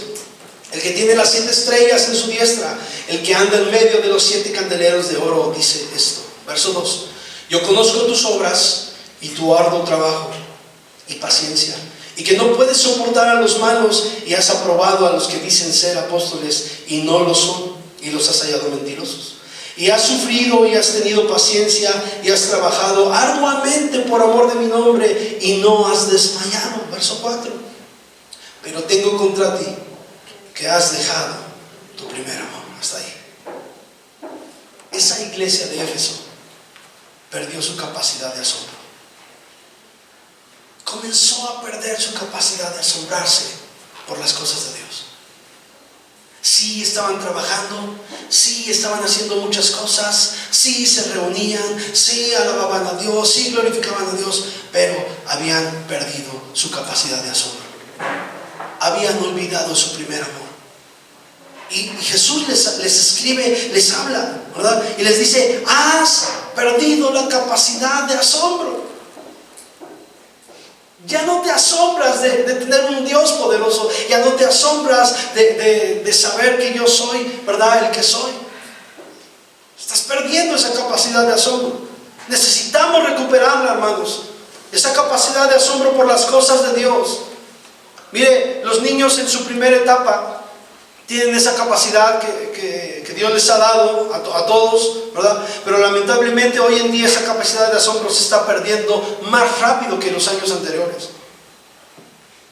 el que tiene las 7 estrellas en su diestra, el que anda en medio de los 7 candeleros de oro, dice esto. Verso 2. Yo conozco tus obras y tu arduo trabajo y paciencia, y que no puedes soportar a los malos, y has aprobado a los que dicen ser apóstoles y no lo son, y los has hallado mentirosos. Y has sufrido y has tenido paciencia y has trabajado arduamente por amor de mi nombre y no has desmayado. Verso 4. Pero tengo contra ti que has dejado tu primer amor. Hasta ahí. Esa iglesia de Éfeso perdió su capacidad de asombro. Comenzó a perder su capacidad de asombrarse por las cosas de Dios. Sí estaban trabajando, sí estaban haciendo muchas cosas, sí se reunían, sí alababan a Dios, sí glorificaban a Dios, pero habían perdido su capacidad de asombro. Habían olvidado su primer amor. Y Jesús les escribe, les habla, ¿verdad? Y les dice, has perdido la capacidad de asombro. Ya no te asombras de tener un Dios poderoso. Ya no te asombras de saber que yo soy, ¿verdad?, el que soy. Estás perdiendo esa capacidad de asombro. Necesitamos recuperarla, hermanos. Esa capacidad de asombro por las cosas de Dios. Mire, los niños en su primera etapa tienen esa capacidad que Dios les ha dado a todos, ¿verdad? Pero lamentablemente hoy en día esa capacidad de asombro se está perdiendo más rápido que en los años anteriores.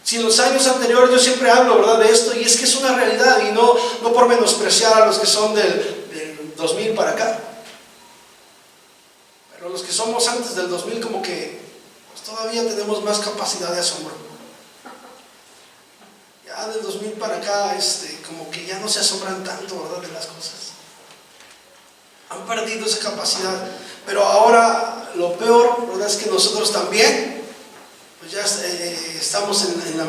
Si en los años anteriores yo siempre hablo, ¿verdad?, de esto, y es que es una realidad, y no por menospreciar a los que son del 2000 para acá. Pero los que somos antes del 2000 como que pues, todavía tenemos más capacidad de asombro. Ya del 2000 para acá, como que ya no se asombran tanto, ¿verdad?, de las cosas. Han perdido esa capacidad. Pero ahora lo peor, ¿verdad?, es que nosotros también, pues ya estamos en el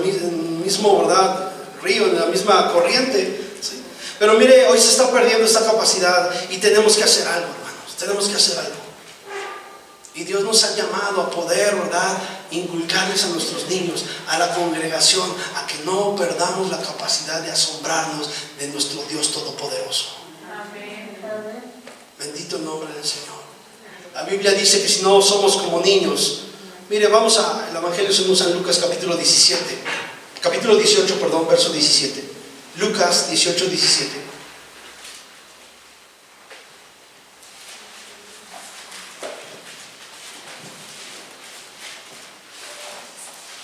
mismo, ¿verdad?, río, en la misma corriente, ¿sí? Pero mire, hoy se está perdiendo esta capacidad y tenemos que hacer algo, hermanos. Tenemos que hacer algo. Y Dios nos ha llamado a poder, ¿verdad?, inculcarles a nuestros niños, a la congregación, a que no perdamos la capacidad de asombrarnos de nuestro Dios Todopoderoso. Amén. Bendito el nombre del Señor. La Biblia dice que si no somos como niños, mire, vamos al Evangelio según San Lucas capítulo 18, verso 17. Lucas 18, 17.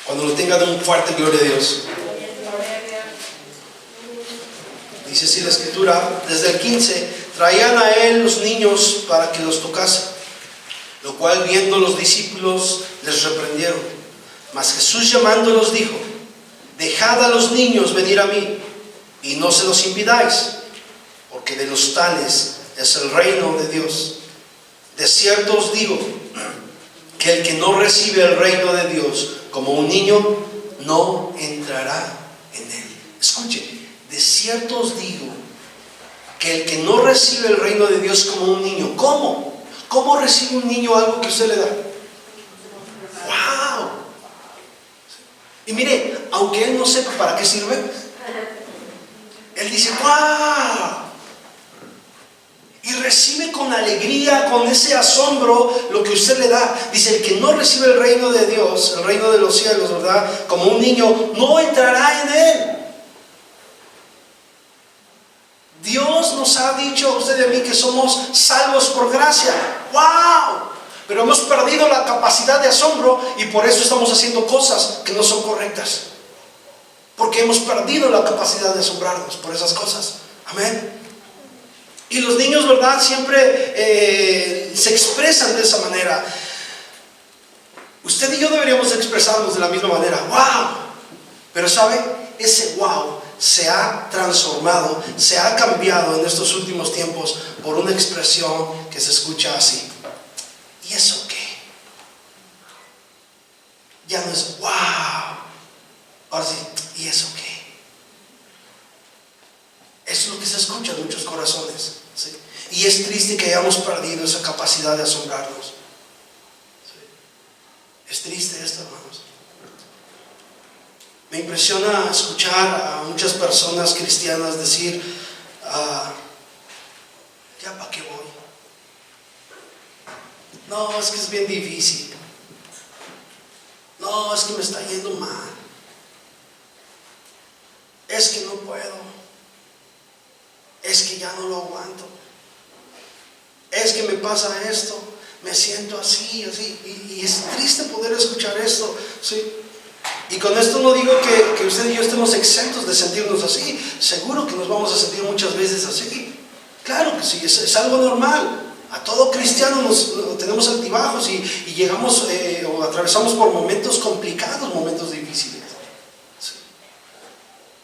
Cuando lo tenga, de un fuerte gloria a Dios. Dice así la escritura, desde el 15, traían a él los niños para que los tocase, lo cual viendo los discípulos les reprendieron. Mas Jesús llamándolos dijo, dejad a los niños venir a mí, y no se los impidáis, porque de los tales es el reino de Dios. De cierto os digo, que el que no recibe el reino de Dios como un niño, no entrará en él. Escuche, de cierto os digo, que el que no recibe el reino de Dios como un niño, ¿cómo? ¿Cómo recibe un niño algo que usted le da? ¡Wow! Y mire, aunque él no sepa para qué sirve, él dice, ¡wow! Y recibe con alegría, con ese asombro, lo que usted le da. Dice, el que no recibe el reino de Dios, el reino de los cielos, ¿verdad? Como un niño, no entrará en él. Dios nos ha dicho a usted y a mí que somos salvos por gracia. ¡Wow! Pero hemos perdido la capacidad de asombro y por eso estamos haciendo cosas que no son correctas. Porque hemos perdido la capacidad de asombrarnos por esas cosas. Amén. Y los niños, ¿verdad? Siempre se expresan de esa manera. Usted y yo deberíamos expresarnos de la misma manera. ¡Wow! Pero ¿sabe? Ese wow se ha transformado, se ha cambiado en estos últimos tiempos por una expresión que se escucha así. ¿Y eso qué? Ya no es wow. Ahora sí, ¿y eso qué? Eso es lo que se escucha en muchos corazones, ¿sí? Y es triste que hayamos perdido esa capacidad de asombrarnos, ¿sí? Es triste esto, hermanos. Me impresiona escuchar a muchas personas cristianas decir, ¿ya para qué voy? No, es que es bien difícil. No, es que me está yendo mal. Es que no puedo. Es que ya no lo aguanto. Es que me pasa esto. Me siento así, así. Y es triste poder escuchar esto, ¿sí? Y con esto no digo que usted y yo estemos exentos de sentirnos así. Seguro que nos vamos a sentir muchas veces así. Claro que sí, es algo normal. A todo cristiano tenemos altibajos y llegamos o atravesamos por momentos complicados, momentos difíciles. Sí.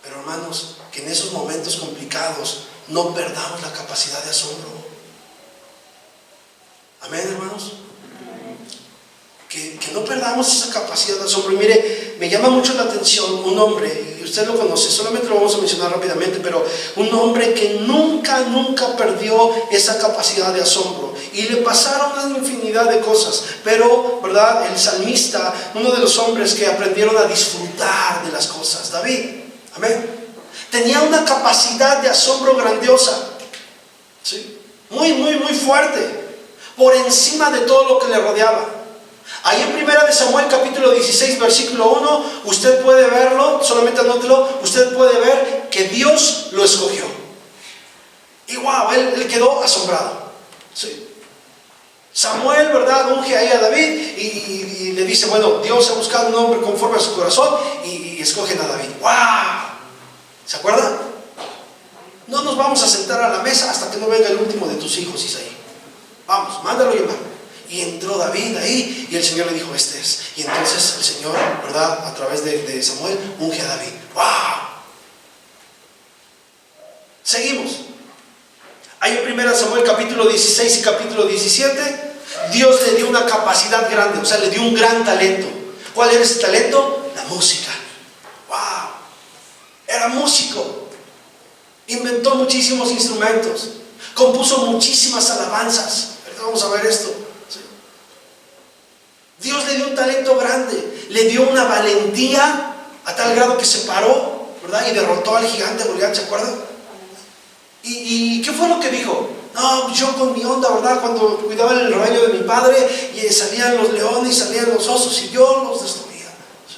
Pero hermanos, que en esos momentos complicados no perdamos la capacidad de asombro. Amén, hermanos. Que no perdamos esa capacidad de asombro. Y mire, me llama mucho la atención un hombre, y usted lo conoce, solamente lo vamos a mencionar rápidamente, pero un hombre que nunca perdió esa capacidad de asombro. Y le pasaron una infinidad de cosas, pero, ¿verdad? El salmista, uno de los hombres que aprendieron a disfrutar de las cosas, David, amén, tenía una capacidad de asombro grandiosa, ¿sí? Muy fuerte, por encima de todo lo que le rodeaba. Ahí en 1 de Samuel capítulo 16 versículo 1, usted puede verlo, solamente anótelo, usted puede ver que Dios lo escogió. Y wow, él quedó asombrado, ¿sí? Samuel, ¿verdad? Unge ahí a David y le dice, bueno, Dios ha buscado un hombre conforme a su corazón y escogen a David. ¡Wow! ¿Se acuerdan? No nos vamos a sentar a la mesa hasta que no venga el último de tus hijos, Isaí. Vamos, mándalo llamar. Y entró David ahí y el Señor le dijo, este es. Y entonces el Señor, ¿verdad? A través de Samuel, unge a David. ¡Wow! Seguimos. Ahí en 1 Samuel capítulo 16 y capítulo 17, Dios le dio una capacidad grande, o sea, le dio un gran talento. ¿Cuál era ese talento? La música. ¡Wow! Era músico. Inventó muchísimos instrumentos. Compuso muchísimas alabanzas. Ahorita vamos a ver esto. Dios le dio un talento grande, le dio una valentía a tal grado que se paró, ¿verdad? Y derrotó al gigante Goliat, ¿se acuerdan? ¿Y qué fue lo que dijo? No, yo con mi onda, ¿verdad? Cuando cuidaba el rebaño de mi padre, y salían los leones y salían los osos, y yo los destruía. Sí.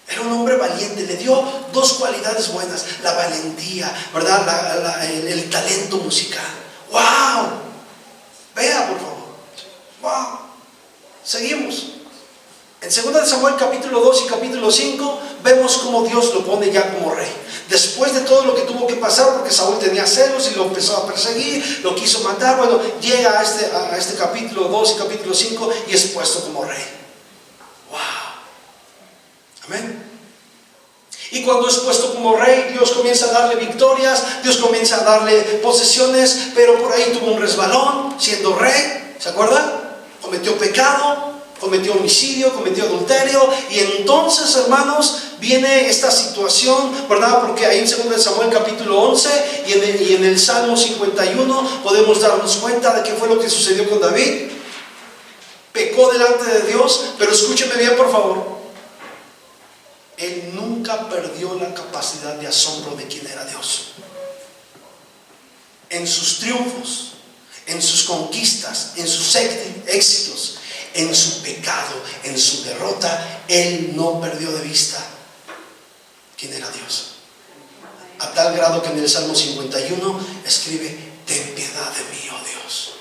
Era un hombre valiente, le dio dos cualidades buenas, la valentía, ¿verdad? El talento musical. ¡Wow! Vea, por favor. ¡Wow! Seguimos. En 2 de Samuel capítulo 2 y capítulo 5 vemos cómo Dios lo pone ya como rey. Después de todo lo que tuvo que pasar, porque Saúl tenía celos y lo empezó a perseguir, lo quiso matar, bueno, llega a este capítulo 2 y capítulo 5 y es puesto como rey. ¡Wow! Amén. Y cuando es puesto como rey, Dios comienza a darle victorias, Dios comienza a darle posesiones, pero por ahí tuvo un resbalón siendo rey, ¿se acuerdan? Cometió pecado, cometió homicidio, cometió adulterio, y entonces, hermanos, viene esta situación, ¿verdad? Porque ahí en 2 de Samuel capítulo 11 y en el Salmo 51 podemos darnos cuenta de qué fue lo que sucedió con David. Pecó delante de Dios, pero escúcheme bien, por favor. Él nunca perdió la capacidad de asombro de quién era Dios. En sus triunfos, en sus conquistas, en sus éxitos, en su pecado, en su derrota, Él no perdió de vista quién era Dios. A tal grado que en el Salmo 51 escribe: ten piedad de mí, oh Dios.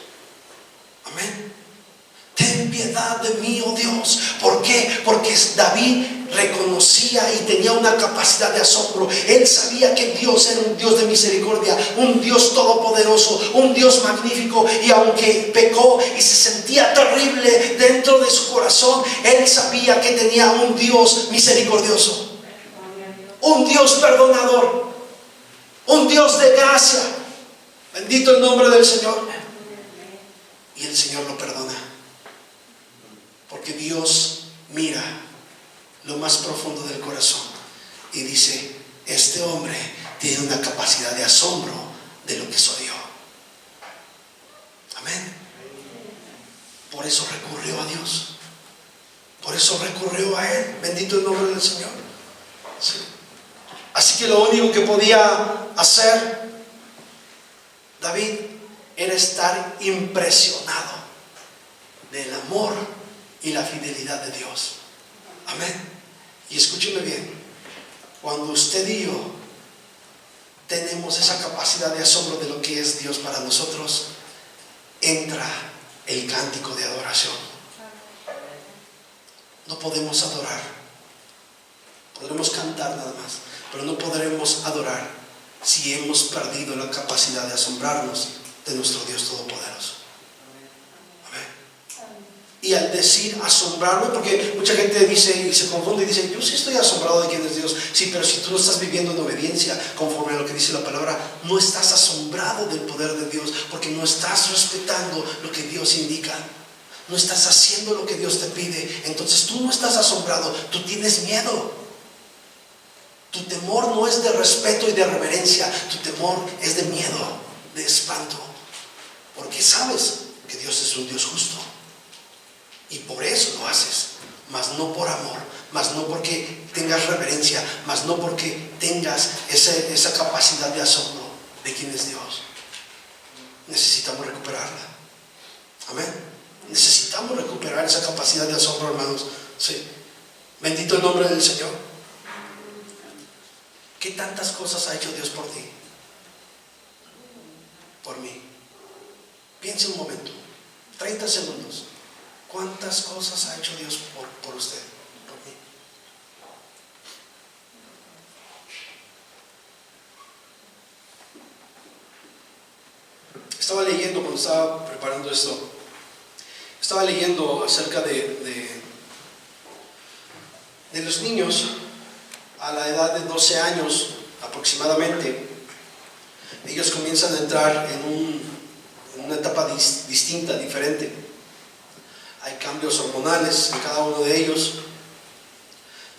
Amén. Ten piedad de mí, oh Dios. ¿Por qué? Porque David reconocía y tenía una capacidad de asombro. Él sabía que Dios era un Dios de misericordia, un Dios todopoderoso, un Dios magnífico. Y aunque pecó y se sentía terrible dentro de su corazón, él sabía que tenía un Dios misericordioso, un Dios perdonador, un Dios de gracia. Bendito el nombre del Señor. Y el Señor lo perdona, porque Dios mira lo más profundo del corazón y dice: este hombre tiene una capacidad de asombro de lo que soy yo. Amén. Por eso recurrió a Dios, por eso recurrió a Él. Bendito el nombre del Señor. Sí. Así que lo único que podía hacer David era estar impresionado del amor y la fidelidad de Dios. Amén. Y escúcheme bien, cuando usted y yo tenemos esa capacidad de asombro de lo que es Dios para nosotros, entra el cántico de adoración. No podemos adorar, podremos cantar nada más, pero no podremos adorar si hemos perdido la capacidad de asombrarnos de nuestro Dios todopoderoso. Y al decir asombrarme, porque mucha gente dice y se confunde y dice: yo sí estoy asombrado de quién es Dios. Sí, pero si tú no estás viviendo en obediencia conforme a lo que dice la palabra, no estás asombrado del poder de Dios, porque no estás respetando lo que Dios indica, no estás haciendo lo que Dios te pide. Entonces tú no estás asombrado, tú tienes miedo. Tu temor no es de respeto y de reverencia, tu temor es de miedo, de espanto, porque sabes que Dios es un Dios justo. Y por eso lo haces, mas no por amor, mas no porque tengas reverencia, mas no porque tengas esa capacidad de asombro de quién es Dios. Necesitamos recuperarla. Amén. Necesitamos recuperar esa capacidad de asombro, hermanos. Sí. Bendito el nombre del Señor. ¿Qué tantas cosas ha hecho Dios por ti? Por mí. Piense un momento, 30 segundos. ¿Cuántas cosas ha hecho Dios por usted, por mí? Estaba leyendo cuando estaba preparando esto. Estaba leyendo acerca de los niños a la edad de 12 años aproximadamente. Ellos comienzan a entrar en una etapa distinta, diferente. Hay cambios hormonales en cada uno de ellos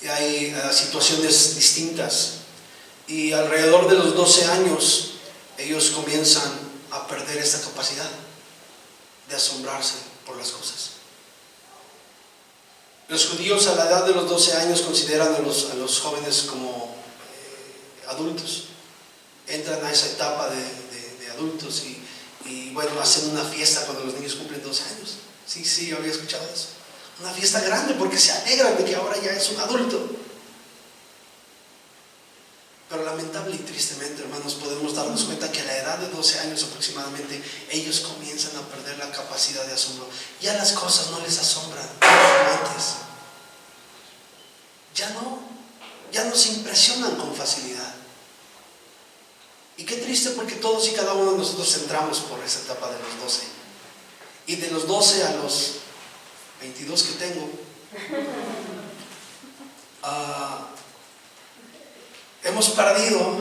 y hay situaciones distintas, y alrededor de los 12 años ellos comienzan a perder esta capacidad de asombrarse por las cosas. Los judíos a la edad de los 12 años consideran a los jóvenes como adultos, entran a esa etapa de adultos y bueno, hacen una fiesta cuando los niños cumplen 12 años. Sí, había escuchado eso. Una fiesta grande porque se alegran de que ahora ya es un adulto. Pero lamentable y tristemente, hermanos, podemos darnos cuenta que a la edad de 12 años aproximadamente, ellos comienzan a perder la capacidad de asombro. Ya las cosas no les asombran como antes. impresionan con facilidad. Y qué triste, porque todos y cada uno de nosotros entramos por esa etapa de los 12. Y de los 12 a los 22 que tengo, hemos perdido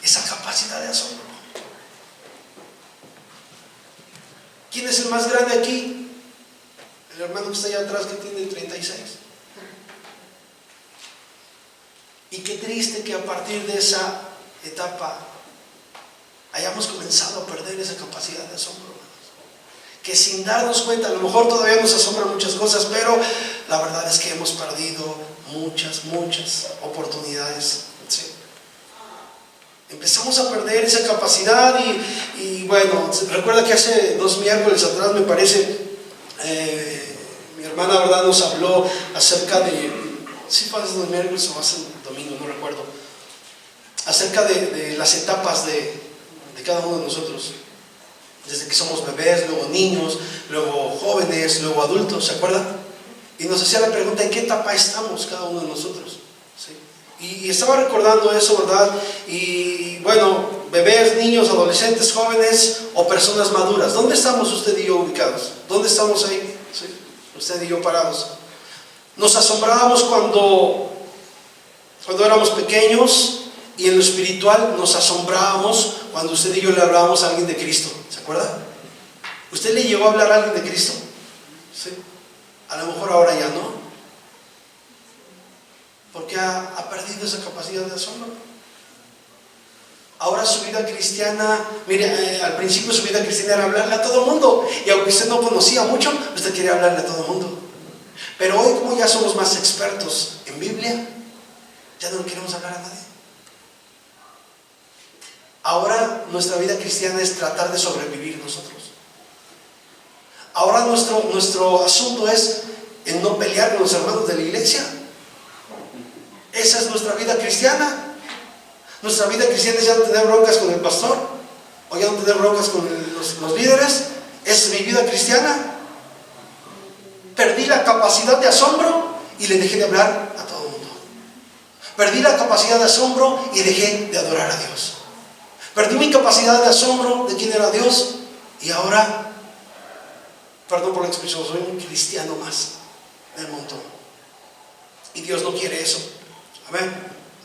esa capacidad de asombro. ¿Quién es el más grande aquí? El hermano que está allá atrás, que tiene 36. Y qué triste que a partir de esa etapa hayamos comenzado a perder esa capacidad de asombro, hermanos. Que sin darnos cuenta, a lo mejor todavía nos asombran muchas cosas, pero la verdad es que hemos perdido muchas oportunidades. ¿Sí? Empezamos a perder esa capacidad y bueno, recuerda que hace 2 miércoles atrás, me parece, mi hermana, ¿verdad?, nos habló acerca de, sí fue hace 2 miércoles o hace un domingo, no recuerdo, acerca de las etapas de cada uno de nosotros, desde que somos bebés, luego niños, luego jóvenes, luego adultos, ¿se acuerdan? Y nos hacía la pregunta, ¿en qué etapa estamos cada uno de nosotros? ¿Sí? Y estaba recordando eso, ¿verdad? Y bueno, bebés, niños, adolescentes, jóvenes o personas maduras, ¿dónde estamos usted y yo ubicados? ¿Dónde estamos ahí? ¿Sí? Usted y yo parados. Nos asombrábamos cuando éramos pequeños, y en lo espiritual nos asombrábamos cuando usted y yo le hablábamos a alguien de Cristo. ¿Se acuerda? ¿Usted le llegó a hablar a alguien de Cristo? ¿Sí? A lo mejor ahora ya no, porque ha perdido esa capacidad de asombro. Ahora su vida cristiana, mire, al principio su vida cristiana era hablarle a todo el mundo, y aunque usted no conocía mucho, usted quería hablarle a todo el mundo. Pero hoy, como ya somos más expertos en Biblia, ya no queremos hablar a nadie. Ahora nuestra vida cristiana es tratar de sobrevivir nosotros. Ahora nuestro asunto es en no pelear con los hermanos de la iglesia. Esa es nuestra vida cristiana. Nuestra vida cristiana es ya no tener broncas con el pastor, o ya no tener broncas con los líderes. Esa es mi vida cristiana. Perdí la capacidad de asombro y le dejé de hablar a todo el mundo. Perdí la capacidad de asombro y dejé de adorar a Dios. Perdí mi capacidad de asombro de quién era Dios, y ahora, perdón por la expresión, soy un cristiano más del montón. Y Dios no quiere eso. Amén.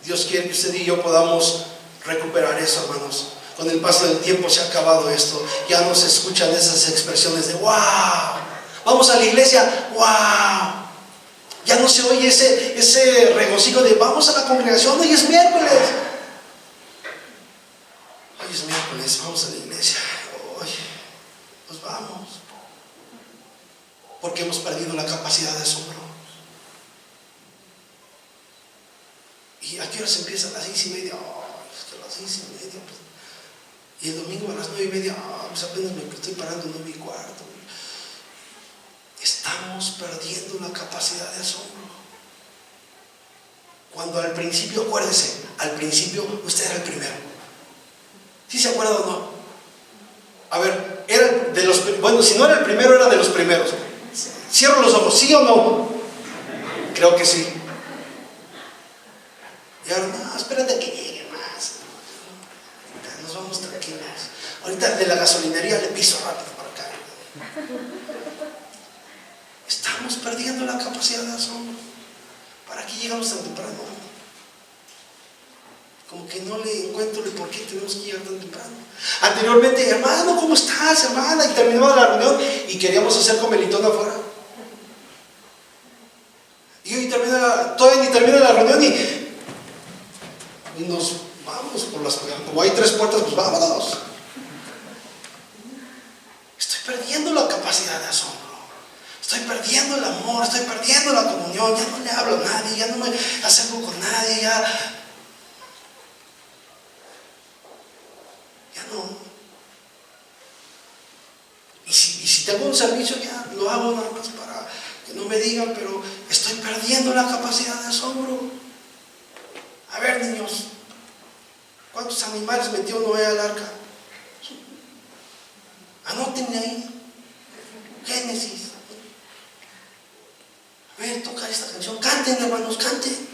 Dios quiere que usted y yo podamos recuperar eso, hermanos. Con el paso del tiempo se ha acabado esto. Ya no se escuchan esas expresiones de wow. Vamos a la iglesia, wow. Ya no se oye ese regocijo de vamos a la congregación, hoy es miércoles. Hoy es miércoles, vamos a la iglesia. Hoy, pues vamos. Porque hemos perdido la capacidad de asombro. ¿Y a qué hora se empieza? A las 6:30. Es que a las 6:30. Pues. Y el domingo a las 9:30. Pues apenas me estoy parando 9:15. Estamos perdiendo la capacidad de asombro. Cuando al principio, acuérdese, al principio usted era el primero. ¿Sí se acuerda o no? A ver, era de los, bueno, si no era el primero, era de los primeros. Cierro los ojos, ¿sí o no? Creo que sí. Y ahora, no, espérate que llegue más. Nos vamos tranquilos. Ahorita de la gasolinería le piso rápido para acá. Estamos perdiendo la capacidad de asombro. ¿Para qué llegamos tan temprano? Como que no le encuentro el por qué tenemos que llegar tan temprano. Anteriormente, hermano, ¿cómo estás, hermana? Y terminaba la reunión y queríamos hacer comelitón afuera. Y hoy todavía ni termina la reunión y nos vamos por las, como hay 3 puertas, pues vámonos. Estoy perdiendo la capacidad de asombro. Estoy perdiendo el amor, estoy perdiendo la comunión, ya no le hablo a nadie, ya no me acerco con nadie, ya no. Y si tengo un servicio, ya lo hago nada más para que no me digan, pero estoy perdiendo la capacidad de asombro. A ver, niños, ¿cuántos animales metió Noé al arca? Anótenle ahí. Génesis. A ver, tocar esta canción. Canten, hermanos, canten.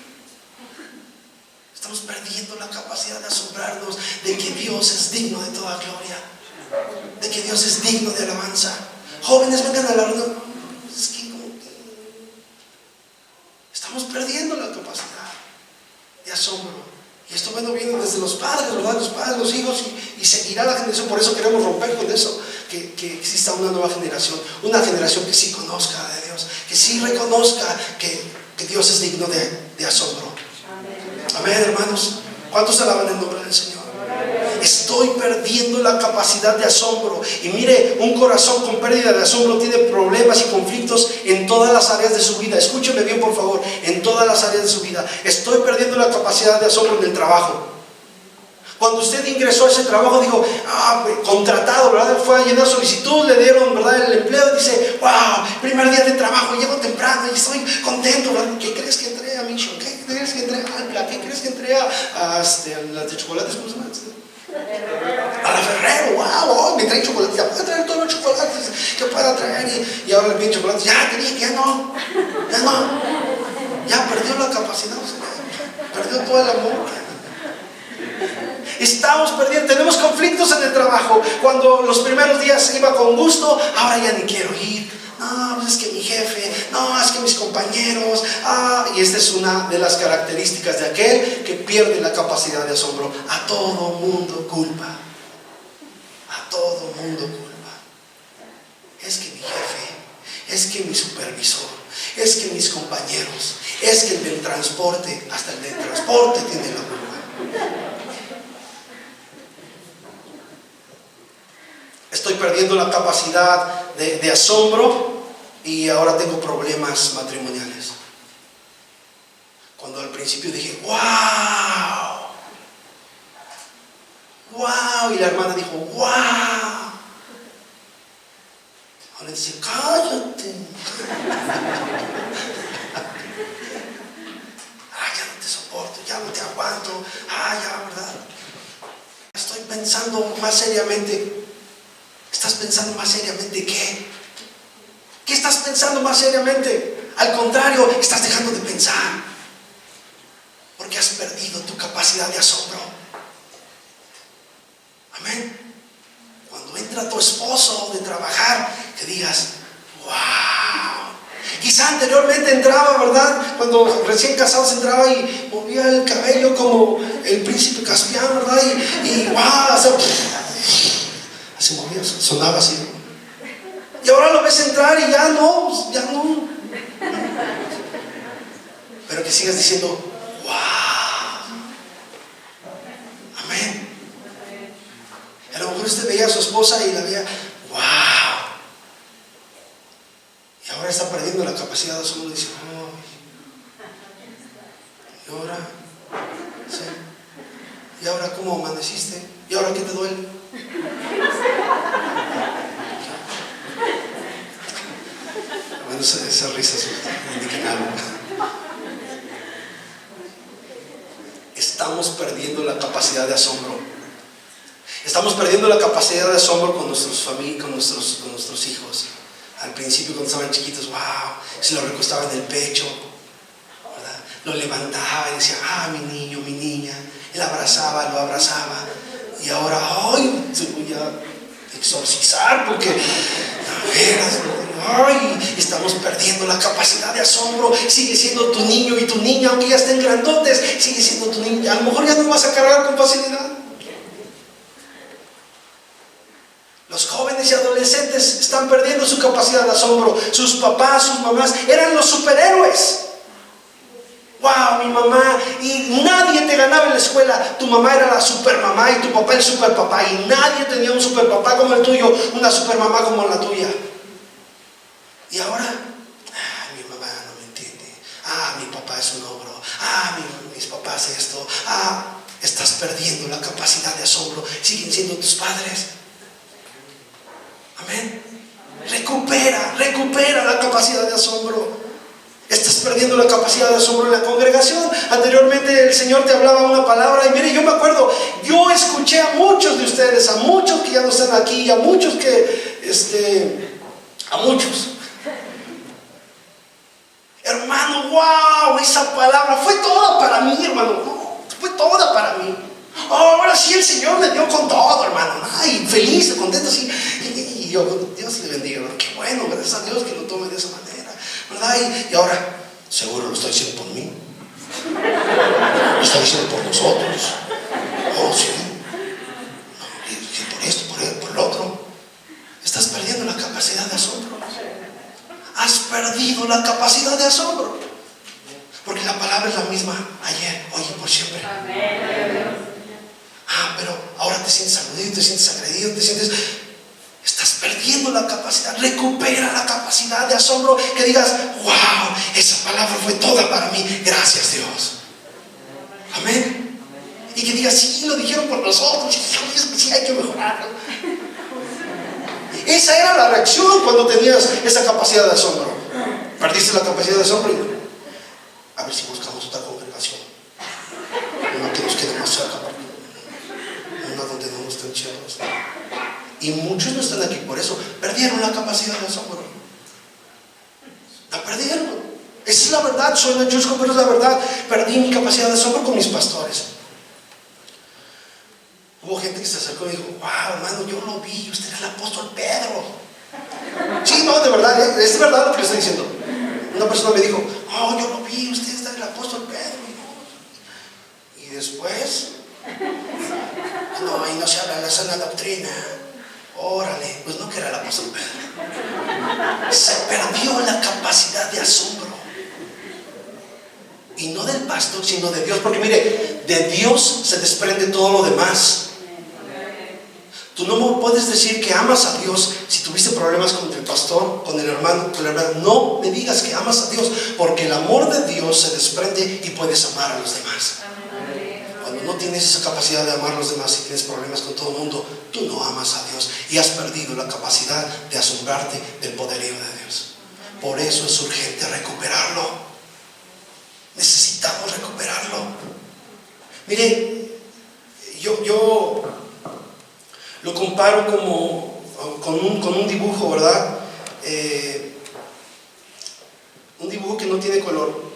Dios es digno de toda gloria, de que Dios es digno de alabanza. Jóvenes, vengan a la reunión. Es que estamos perdiendo la capacidad de asombro. Y esto viene desde los padres, ¿verdad? Los padres, los hijos, y seguirá la generación. Por eso queremos romper con eso, que exista una nueva generación, una generación que sí conozca de Dios, que sí reconozca que Dios es digno de asombro. Amén, hermanos. ¿Cuántos alaban el nombre del Señor? Estoy perdiendo la capacidad de asombro. Y mire, un corazón con pérdida de asombro tiene problemas y conflictos en todas las áreas de su vida. Escúcheme bien, por favor. En todas las áreas de su vida. Estoy perdiendo la capacidad de asombro en el trabajo. Cuando usted ingresó a ese trabajo, dijo, contratado, ¿verdad? Fue a llenar solicitud, le dieron, ¿verdad?, el empleo. Dice, wow, primer día de trabajo, llego temprano y estoy contento, ¿verdad? ¿Qué crees que entré a Mission? ¿Qué crees que entré a Alpla? ¿Qué crees que entré a las de chocolates? ¿Cómo se llama? A la Ferrero. Wow, me traen chocolates, ya puedo traer todos los chocolates que pueda traer. Y ahora le piden chocolates, ya te dije, ya no, ya perdió la capacidad, perdió todo el amor. Estamos perdiendo, tenemos conflictos en el trabajo. Cuando los primeros días iba con gusto, ahora ya ni quiero ir. No, pues es que mi jefe, no, es que mis compañeros. Y esta es una de las características de aquel que pierde la capacidad de asombro. A todo mundo culpa. A todo mundo culpa. Es que mi jefe, es que mi supervisor, es que mis compañeros, es que el del transporte, hasta el del transporte tiene la culpa. Estoy perdiendo la capacidad de asombro y ahora tengo problemas matrimoniales. Cuando al principio dije, wow, y la hermana dijo, wow, ahora dice, cállate. Ya no te soporto, ya no te aguanto, ya, ¿verdad? Estoy pensando más seriamente. ¿Estás pensando más seriamente qué? ¿Qué estás pensando más seriamente? Al contrario, estás dejando de pensar, porque has perdido tu capacidad de asombro. Amén. Cuando entra tu esposo de trabajar, que digas, wow. Quizá anteriormente entraba, ¿verdad? Cuando recién casados entraba y movía el cabello como el príncipe Caspian, ¿verdad? Y wow, se movía, sonaba así. Y ahora lo ves entrar y ya no. Pero que sigas diciendo, wow. Amén. A lo mejor usted veía a su esposa y la veía, wow. Y ahora está perdiendo la capacidad de asombro y dice, ¿y ahora? ¿Sí? ¿Y ahora cómo amaneciste? ¿Y ahora qué te duele? Bueno, esas risas indican algo. Estamos perdiendo la capacidad de asombro. Estamos perdiendo la capacidad de asombro con nuestros familias, con nuestros hijos. Al principio, cuando estaban chiquitos, wow, se lo recostaba en el pecho, ¿verdad? Lo levantaba y decía, mi niño, mi niña. Él lo abrazaba. Y ahora, te voy a exorcizar porque, estamos perdiendo la capacidad de asombro. Sigue siendo tu niño y tu niña, aunque ya estén grandotes, sigue siendo tu niño. A lo mejor ya no vas a cargar con facilidad. Los jóvenes y adolescentes están perdiendo su capacidad de asombro. Sus papás, sus mamás eran los superhéroes. Wow, mi mamá, y nadie te ganaba en la escuela. Tu mamá era la supermamá y tu papá el superpapá, y nadie tenía un superpapá como el tuyo, una supermamá como la tuya. Y ahora, mi mamá no me entiende. Mi papá es un ogro. Mis papás esto. Estás perdiendo la capacidad de asombro. Siguen siendo tus padres. Amén. Recupera la capacidad de asombro. Estás perdiendo la capacidad de asombro en la congregación. Anteriormente el Señor te hablaba una palabra y mire, yo me acuerdo, yo escuché a muchos de ustedes, a muchos que ya no están aquí, a muchos a muchos. Hermano, wow, esa palabra fue toda para mí, hermano. No, fue toda para mí. Oh, ahora sí el Señor me dio con todo, hermano. Ay, feliz, contento, así. Y yo, Dios le bendiga, ¿verdad? Qué bueno, gracias a Dios que lo tome de esa manera, ¿verdad? Y ahora, seguro lo está diciendo por mí. Lo está diciendo por nosotros. Oh, sí. Y por esto, por el otro. Estás perdiendo la capacidad de asombro. Has perdido la capacidad de asombro. Porque la palabra es la misma ayer, hoy y por siempre. Pero ahora te sientes aludido, te sientes agredido, estás perdiendo la capacidad. Recupera la capacidad de asombro. Que digas, wow, esa palabra fue toda para mí. Gracias, Dios. Amén. Y que digas, sí, lo dijeron por nosotros. Sí, hay que mejorarlo. Esa era la reacción cuando tenías esa capacidad de asombro. Perdiste la capacidad de asombro. A ver si buscamos otra congregación. Una que nos quede más cerca. Una donde no nos estén ciertos. Y muchos no están aquí por eso. Perdieron la capacidad de asombro. La perdieron. Esa es la verdad. Suena chusco, pero es la verdad. Perdí mi capacidad de asombro con mis pastores. Hubo gente que se acercó y dijo, wow, hermano, yo lo vi, usted es el apóstol Pedro. Sí, no, de verdad, es verdad lo que le estoy diciendo. Una persona me dijo, oh, yo lo vi, usted es el apóstol Pedro. Y después, no, ahí no se habla de la sana doctrina. Órale, pues no que era el apóstol Pedro. Se perdió la capacidad de asombro. Y no del pastor, sino de Dios. Porque mire, de Dios se desprende todo lo demás. Tú no puedes decir que amas a Dios si tuviste problemas con el pastor, con el hermano, con la hermana. No me digas que amas a Dios, porque el amor de Dios se desprende y puedes amar a los demás. Cuando no tienes esa capacidad de amar a los demás y tienes problemas con todo el mundo, tú no amas a Dios y has perdido la capacidad de asombrarte del poderío de Dios. Por eso es urgente recuperarlo. Necesitamos recuperarlo. Mire, yo lo comparo como con un dibujo, ¿verdad? Un dibujo que no tiene color.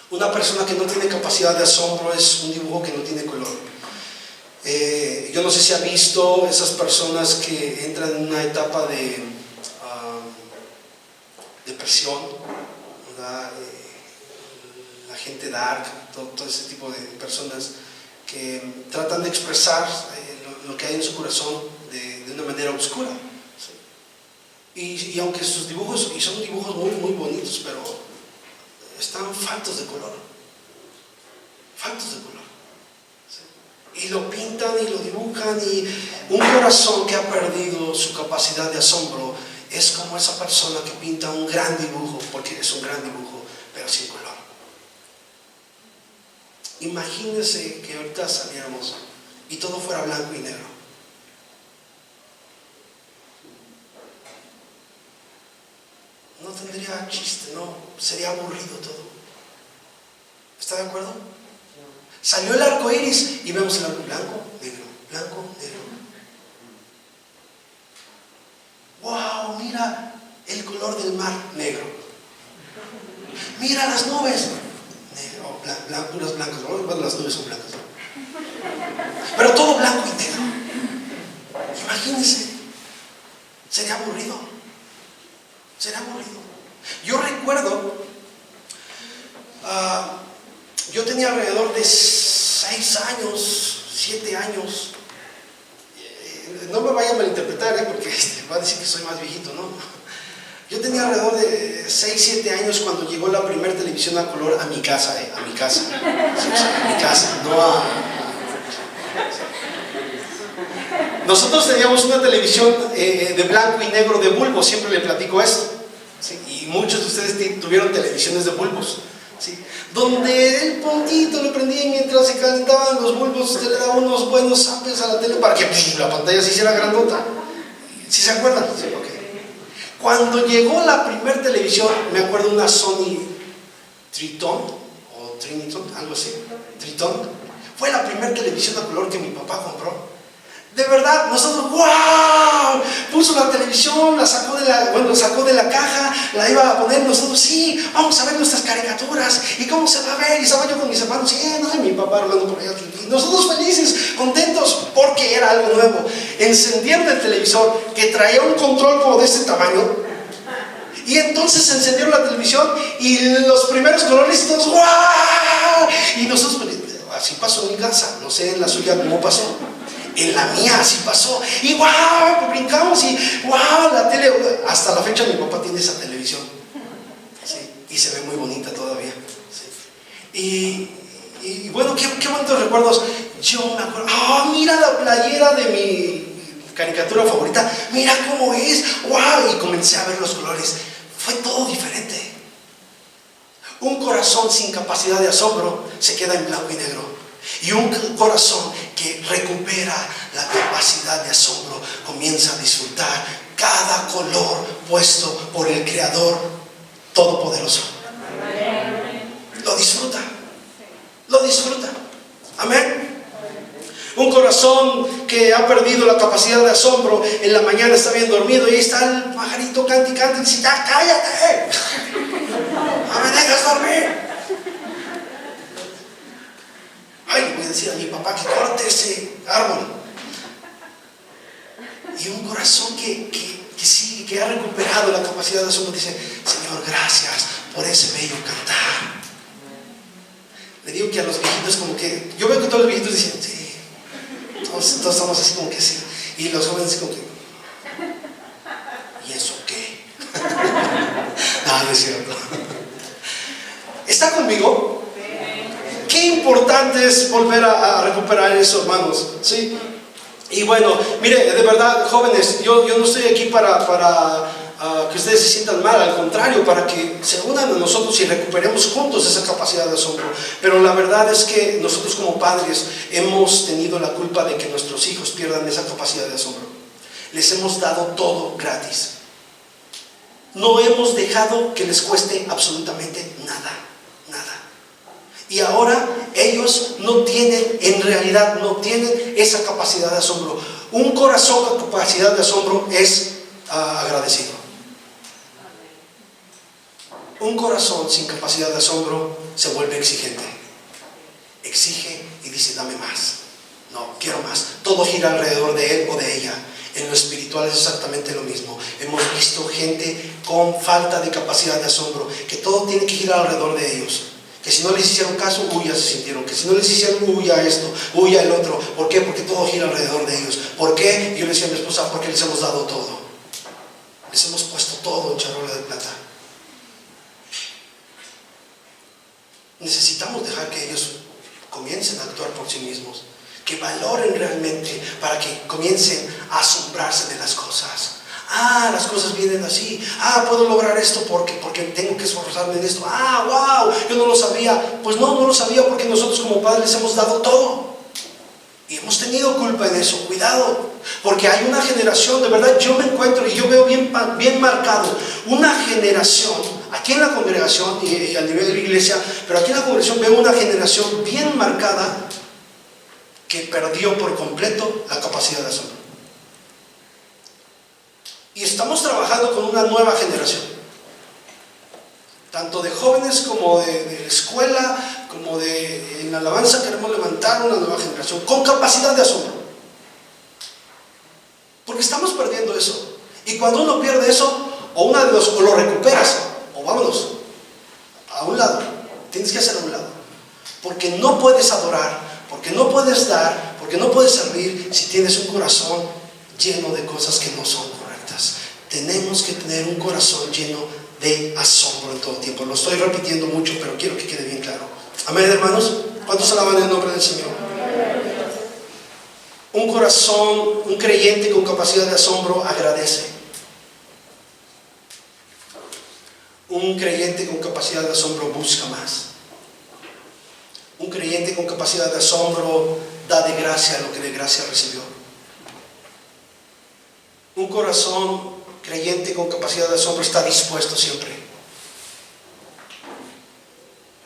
Una persona que no tiene capacidad de asombro es un dibujo que no tiene color. Yo no sé si ha visto esas personas que entran en una etapa de depresión, ¿verdad? La gente dark, todo ese tipo de personas que tratan de expresar lo que hay en su corazón de una manera oscura, ¿sí? Y aunque sus dibujos, y son dibujos muy, muy bonitos, pero están faltos de color, ¿sí? Y lo pintan y lo dibujan, y un corazón que ha perdido su capacidad de asombro es como esa persona que pinta un gran dibujo, porque es un gran dibujo, pero sin color. Imagínense que ahorita saliéramos y todo fuera blanco y negro. No tendría chiste, no, sería aburrido todo. ¿Está de acuerdo? Salió el arco iris y vemos el arco blanco, negro, blanco, negro. ¡Wow! Mira el color del mar, negro. Mira las nubes, negro, puras blancas. Bueno, las nubes son blancas, pero todo blanco y negro. Imagínense, sería aburrido. Yo recuerdo, yo tenía alrededor de 6 años, 7 años. No me vaya a malinterpretar, porque va a decir que soy más viejito, ¿no? Yo tenía alrededor de 6, 7 años cuando llegó la primera televisión a color a mi casa, a mi casa. Sí, a mi casa, no a... Nosotros teníamos una televisión de blanco y negro de bulbo, siempre le platico esto, ¿sí? Y muchos de ustedes tuvieron televisiones de bulbos, ¿sí? Donde el puntito lo prendía y mientras se calentaban los bulbos usted le daba unos buenos zapes a la tele para que la pantalla se hiciera grandota. ¿Sí se acuerdan? Sí, okay. Cuando llegó la primera televisión, me acuerdo una Sony Triton o Triniton, algo así, Triton. Fue la primera televisión a color que mi papá compró. De verdad, nosotros, ¡wow! Puso la televisión, la sacó de la caja, la iba a poner, nosotros, sí, vamos a ver nuestras caricaturas, y cómo se va a ver, y estaba yo con mis hermanos, sí, no sé, mi papá hablando por allá, y nosotros felices, contentos, porque era algo nuevo. Encendieron el televisor, que traía un control como de este tamaño, y entonces encendieron la televisión, y los primeros colores, y todos, ¡wow! Y nosotros, así pasó en mi casa, no sé en la suya cómo pasó. En la mía así pasó, y wow, pues brincamos, y wow, la tele, hasta la fecha mi papá tiene esa televisión, ¿sí? Y se ve muy bonita todavía, ¿sí? Y bueno, qué bonitos recuerdos. Yo me acuerdo, mira la playera de mi caricatura favorita, mira cómo es, wow, y comencé a ver los colores, fue todo diferente. Un corazón sin capacidad de asombro se queda en blanco y negro. Y un corazón que recupera la capacidad de asombro comienza a disfrutar cada color puesto por el Creador Todopoderoso. Lo disfruta. Lo disfruta. Amén. Un corazón que ha perdido la capacidad de asombro, en la mañana está bien dormido y ahí está el pajarito cante y cante y dice, ya cállate, no me dejas dormir. Ay, le voy a decir a mi papá que corte ese árbol. Y un corazón que sigue, que ha recuperado la capacidad de asombro, dice, Señor, gracias por ese bello cantar. Le digo que a los viejitos como que, yo veo que todos los viejitos dicen, sí, todos estamos así como que sí. Y los jóvenes como que, ¿y eso qué? No es cierto. ¿Está conmigo? Qué importante es volver a recuperar eso, hermanos, ¿sí? Y bueno, mire, de verdad, jóvenes, yo no estoy aquí para que ustedes se sientan mal, al contrario, para que se unan a nosotros y recuperemos juntos esa capacidad de asombro. Pero la verdad es que nosotros como padres hemos tenido la culpa de que nuestros hijos pierdan esa capacidad de asombro. Les hemos dado todo gratis. No hemos dejado que les cueste absolutamente nada, nada. Y ahora ellos no tienen, en realidad no tienen esa capacidad de asombro. Un corazón con capacidad de asombro es agradecido. Un corazón sin capacidad de asombro se vuelve exigente. Exige y dice, dame más. No, quiero más. Todo gira alrededor de él o de ella. En lo espiritual es exactamente lo mismo. Hemos visto gente con falta de capacidad de asombro, que todo tiene que girar alrededor de ellos. Que si no les hicieron caso, ya se sintieron. Que si no les hicieron, ya esto, ya el otro. ¿Por qué? Porque todo gira alrededor de ellos. ¿Por qué? Yo le decía a mi esposa, porque les hemos dado todo. Les hemos puesto todo en charola de plata. Necesitamos dejar que ellos comiencen a actuar por sí mismos. Que valoren realmente para que comiencen a asombrarse de las cosas. Las cosas vienen así. Puedo lograr esto porque tengo que esforzarme en esto. Wow, yo no lo sabía. Pues no lo sabía porque nosotros como padres les hemos dado todo. Y hemos tenido culpa en eso. Cuidado, porque hay una generación, de verdad yo me encuentro y yo veo bien marcado una generación, aquí en la congregación y a nivel de la iglesia, pero aquí en la congregación veo una generación bien marcada que perdió por completo la capacidad de asombro. Y estamos trabajando con una nueva generación, tanto de jóvenes como de escuela, como en la alabanza queremos levantar una nueva generación con capacidad de asombro. Porque estamos perdiendo eso. Y cuando uno pierde eso, o una de dos, o lo recuperas, o vámonos a un lado. Tienes que hacer a un lado. Porque no puedes adorar, porque no puedes dar, porque no puedes servir si tienes un corazón lleno de cosas que no son correctas. Tenemos que tener un corazón lleno de asombro en todo tiempo. Lo estoy repitiendo mucho, pero quiero que quede bien claro. Amén, hermanos. ¿Cuántos alaban el nombre del Señor? Un corazón, un creyente con capacidad de asombro agradece. Un creyente con capacidad de asombro busca más. Un creyente con capacidad de asombro da de gracia lo que de gracia recibió. Un corazón creyente con capacidad de asombro está dispuesto siempre.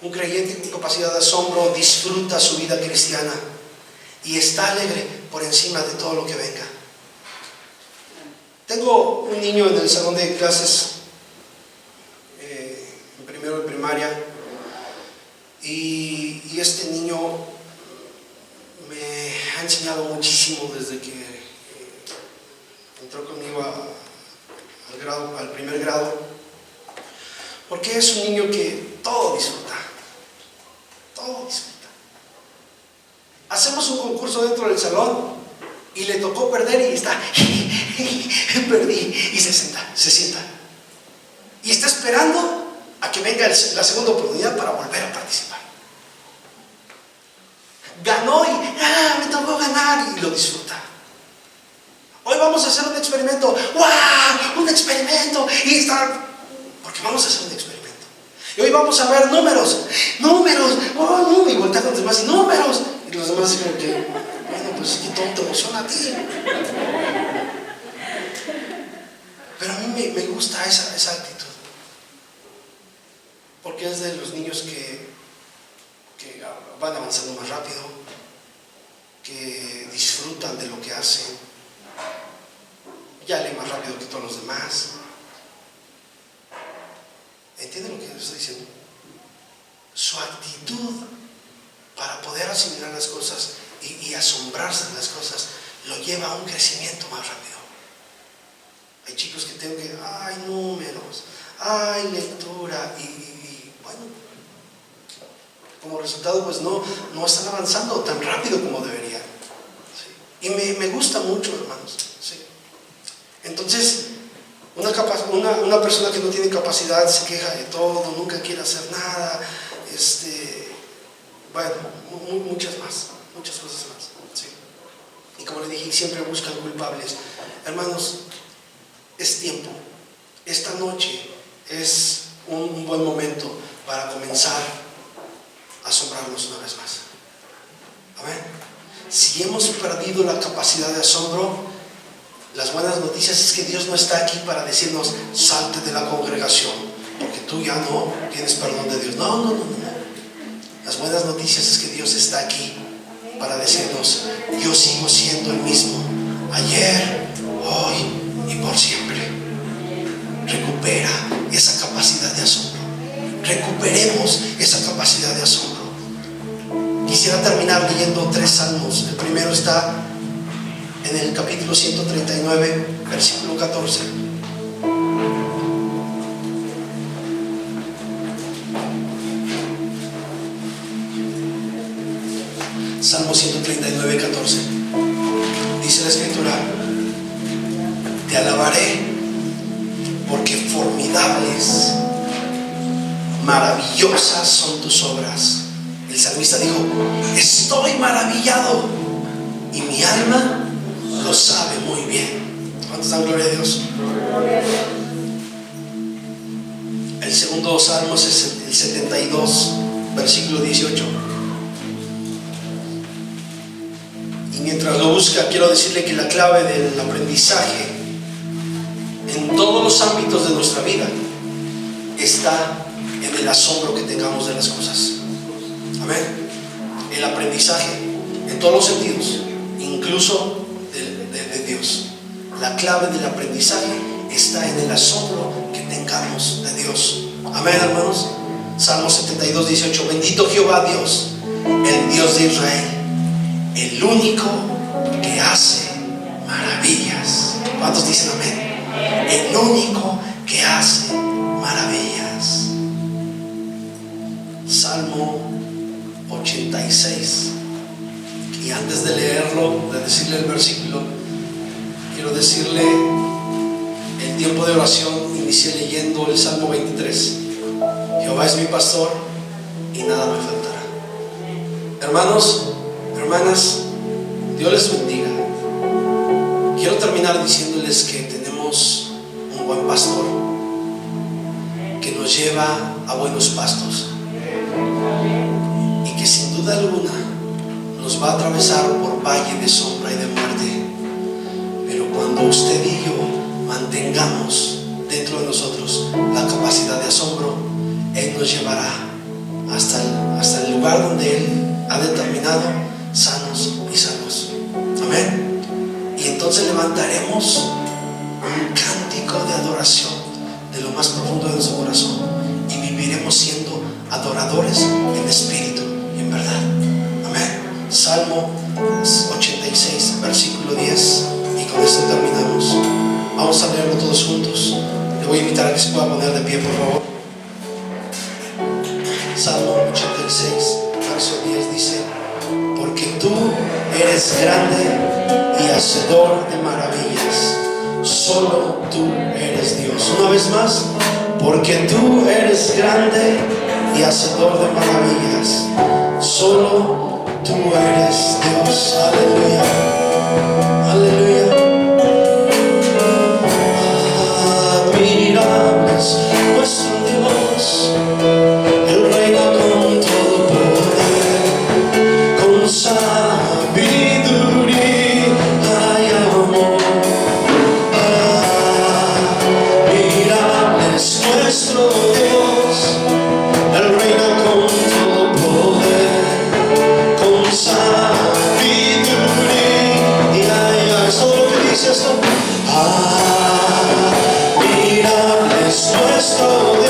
Un creyente con capacidad de asombro disfruta su vida cristiana y está alegre por encima de todo lo que venga. Tengo un niño en el salón de clases, en primero de primaria, y este niño me ha enseñado muchísimo desde que entró conmigo al primer grado, porque es un niño que todo disfruta, todo disfruta. Hacemos un concurso dentro del salón y le tocó perder y está, perdí, y se sienta y está esperando a que venga la segunda oportunidad para volver a participar. Ganó y me tocó ganar, y lo disfruta. Hoy vamos a hacer un experimento. ¡Wow! Un experimento. Y está, porque vamos a hacer un experimento. Y hoy vamos a ver números. Oh, no, y voltea con los demás y números. Y los demás dicen que, bueno, pues es que todo te emociona a ti. Pero a mí me gusta esa actitud. Porque es de los niños que van avanzando más rápido, que disfrutan de lo que hacen, ya lee más rápido que todos los demás. ¿Entienden lo que estoy diciendo? Su actitud para poder asimilar las cosas y asombrarse de las cosas lo lleva a un crecimiento más rápido. Hay chicos que tienen que, números, lectura, y bueno, como resultado pues no están avanzando tan rápido como deberían. ¿Sí? Y me gusta mucho, hermanos. ¿Sí? Entonces, una persona que no tiene capacidad se queja de todo, nunca quiere hacer nada, bueno, muchas cosas más. ¿Sí? Y como le dije, siempre buscan culpables. Hermanos, es tiempo. Esta noche es un buen momento para comenzar a asombrarnos una vez más. Amén. Si hemos perdido la capacidad de asombro, las buenas noticias es que Dios no está aquí para decirnos salte de la congregación porque tú ya no tienes perdón de Dios. No. Las buenas noticias es que Dios está aquí para decirnos yo sigo siendo el mismo ayer, hoy y por siempre. Recupera esa capacidad de asombro. Recuperemos esa capacidad de asombro. Quisiera terminar leyendo 3 salmos. El primero está en el capítulo 139, versículo 14. Salmo 139, 14. Dice la escritura: te alabaré porque formidables, maravillosas son tus obras. El salmista dijo: estoy maravillado y mi alma lo sabe muy bien. ¿Cuántos dan gloria a Dios? El segundo salmo es el 72, versículo 18. Y mientras lo busca, quiero decirle que la clave del aprendizaje en todos los ámbitos de nuestra vida está en el asombro que tengamos de las cosas. Amén. El aprendizaje en todos los sentidos, incluso de Dios. La clave del aprendizaje está en el asombro que tengamos de Dios. Amén, hermanos. Salmo 72, 18. Bendito Jehová Dios, el Dios de Israel, el único que hace maravillas. ¿Cuántos dicen amén? El único que hace maravillas. Salmo 86. Y antes de leerlo, de decirle el versículo, quiero decirle, el tiempo de oración inicié leyendo el Salmo 23. Jehová es mi pastor y nada me faltará. Hermanos, hermanas, Dios les bendiga. Quiero terminar diciéndoles que tenemos un buen pastor que nos lleva a buenos pastos y que sin duda alguna nos va a atravesar por valle de sombra y de muerte, pero cuando usted y yo mantengamos dentro de nosotros la capacidad de asombro, Él nos llevará hasta el lugar donde Él ha determinado sanos y salvos. Amén. Y entonces levantaremos un cántico de adoración de lo más profundo de nuestro corazón y viviremos siendo adoradores en espíritu y en verdad. Amén. Salmo 86, versículo 10, y con esto terminamos. Vamos a leerlo todos juntos. Le voy a invitar a que se pueda poner de pie, por favor. Salmo 86, verso 10 dice: porque tú eres grande y hacedor de maravillas, solo tú eres Dios. Una vez más: porque tú eres grande y hacedor de maravillas, solo tú eres Dios. Aleluya, aleluya. Admirable es nuestro Dios, Él reina con todo poder, con sabiduría y amor. Admirable es nuestro Dios, Él reina con todo poder, con sabiduría y amor. ¿Todo lo que dice esto? Admirable es nuestro Dios,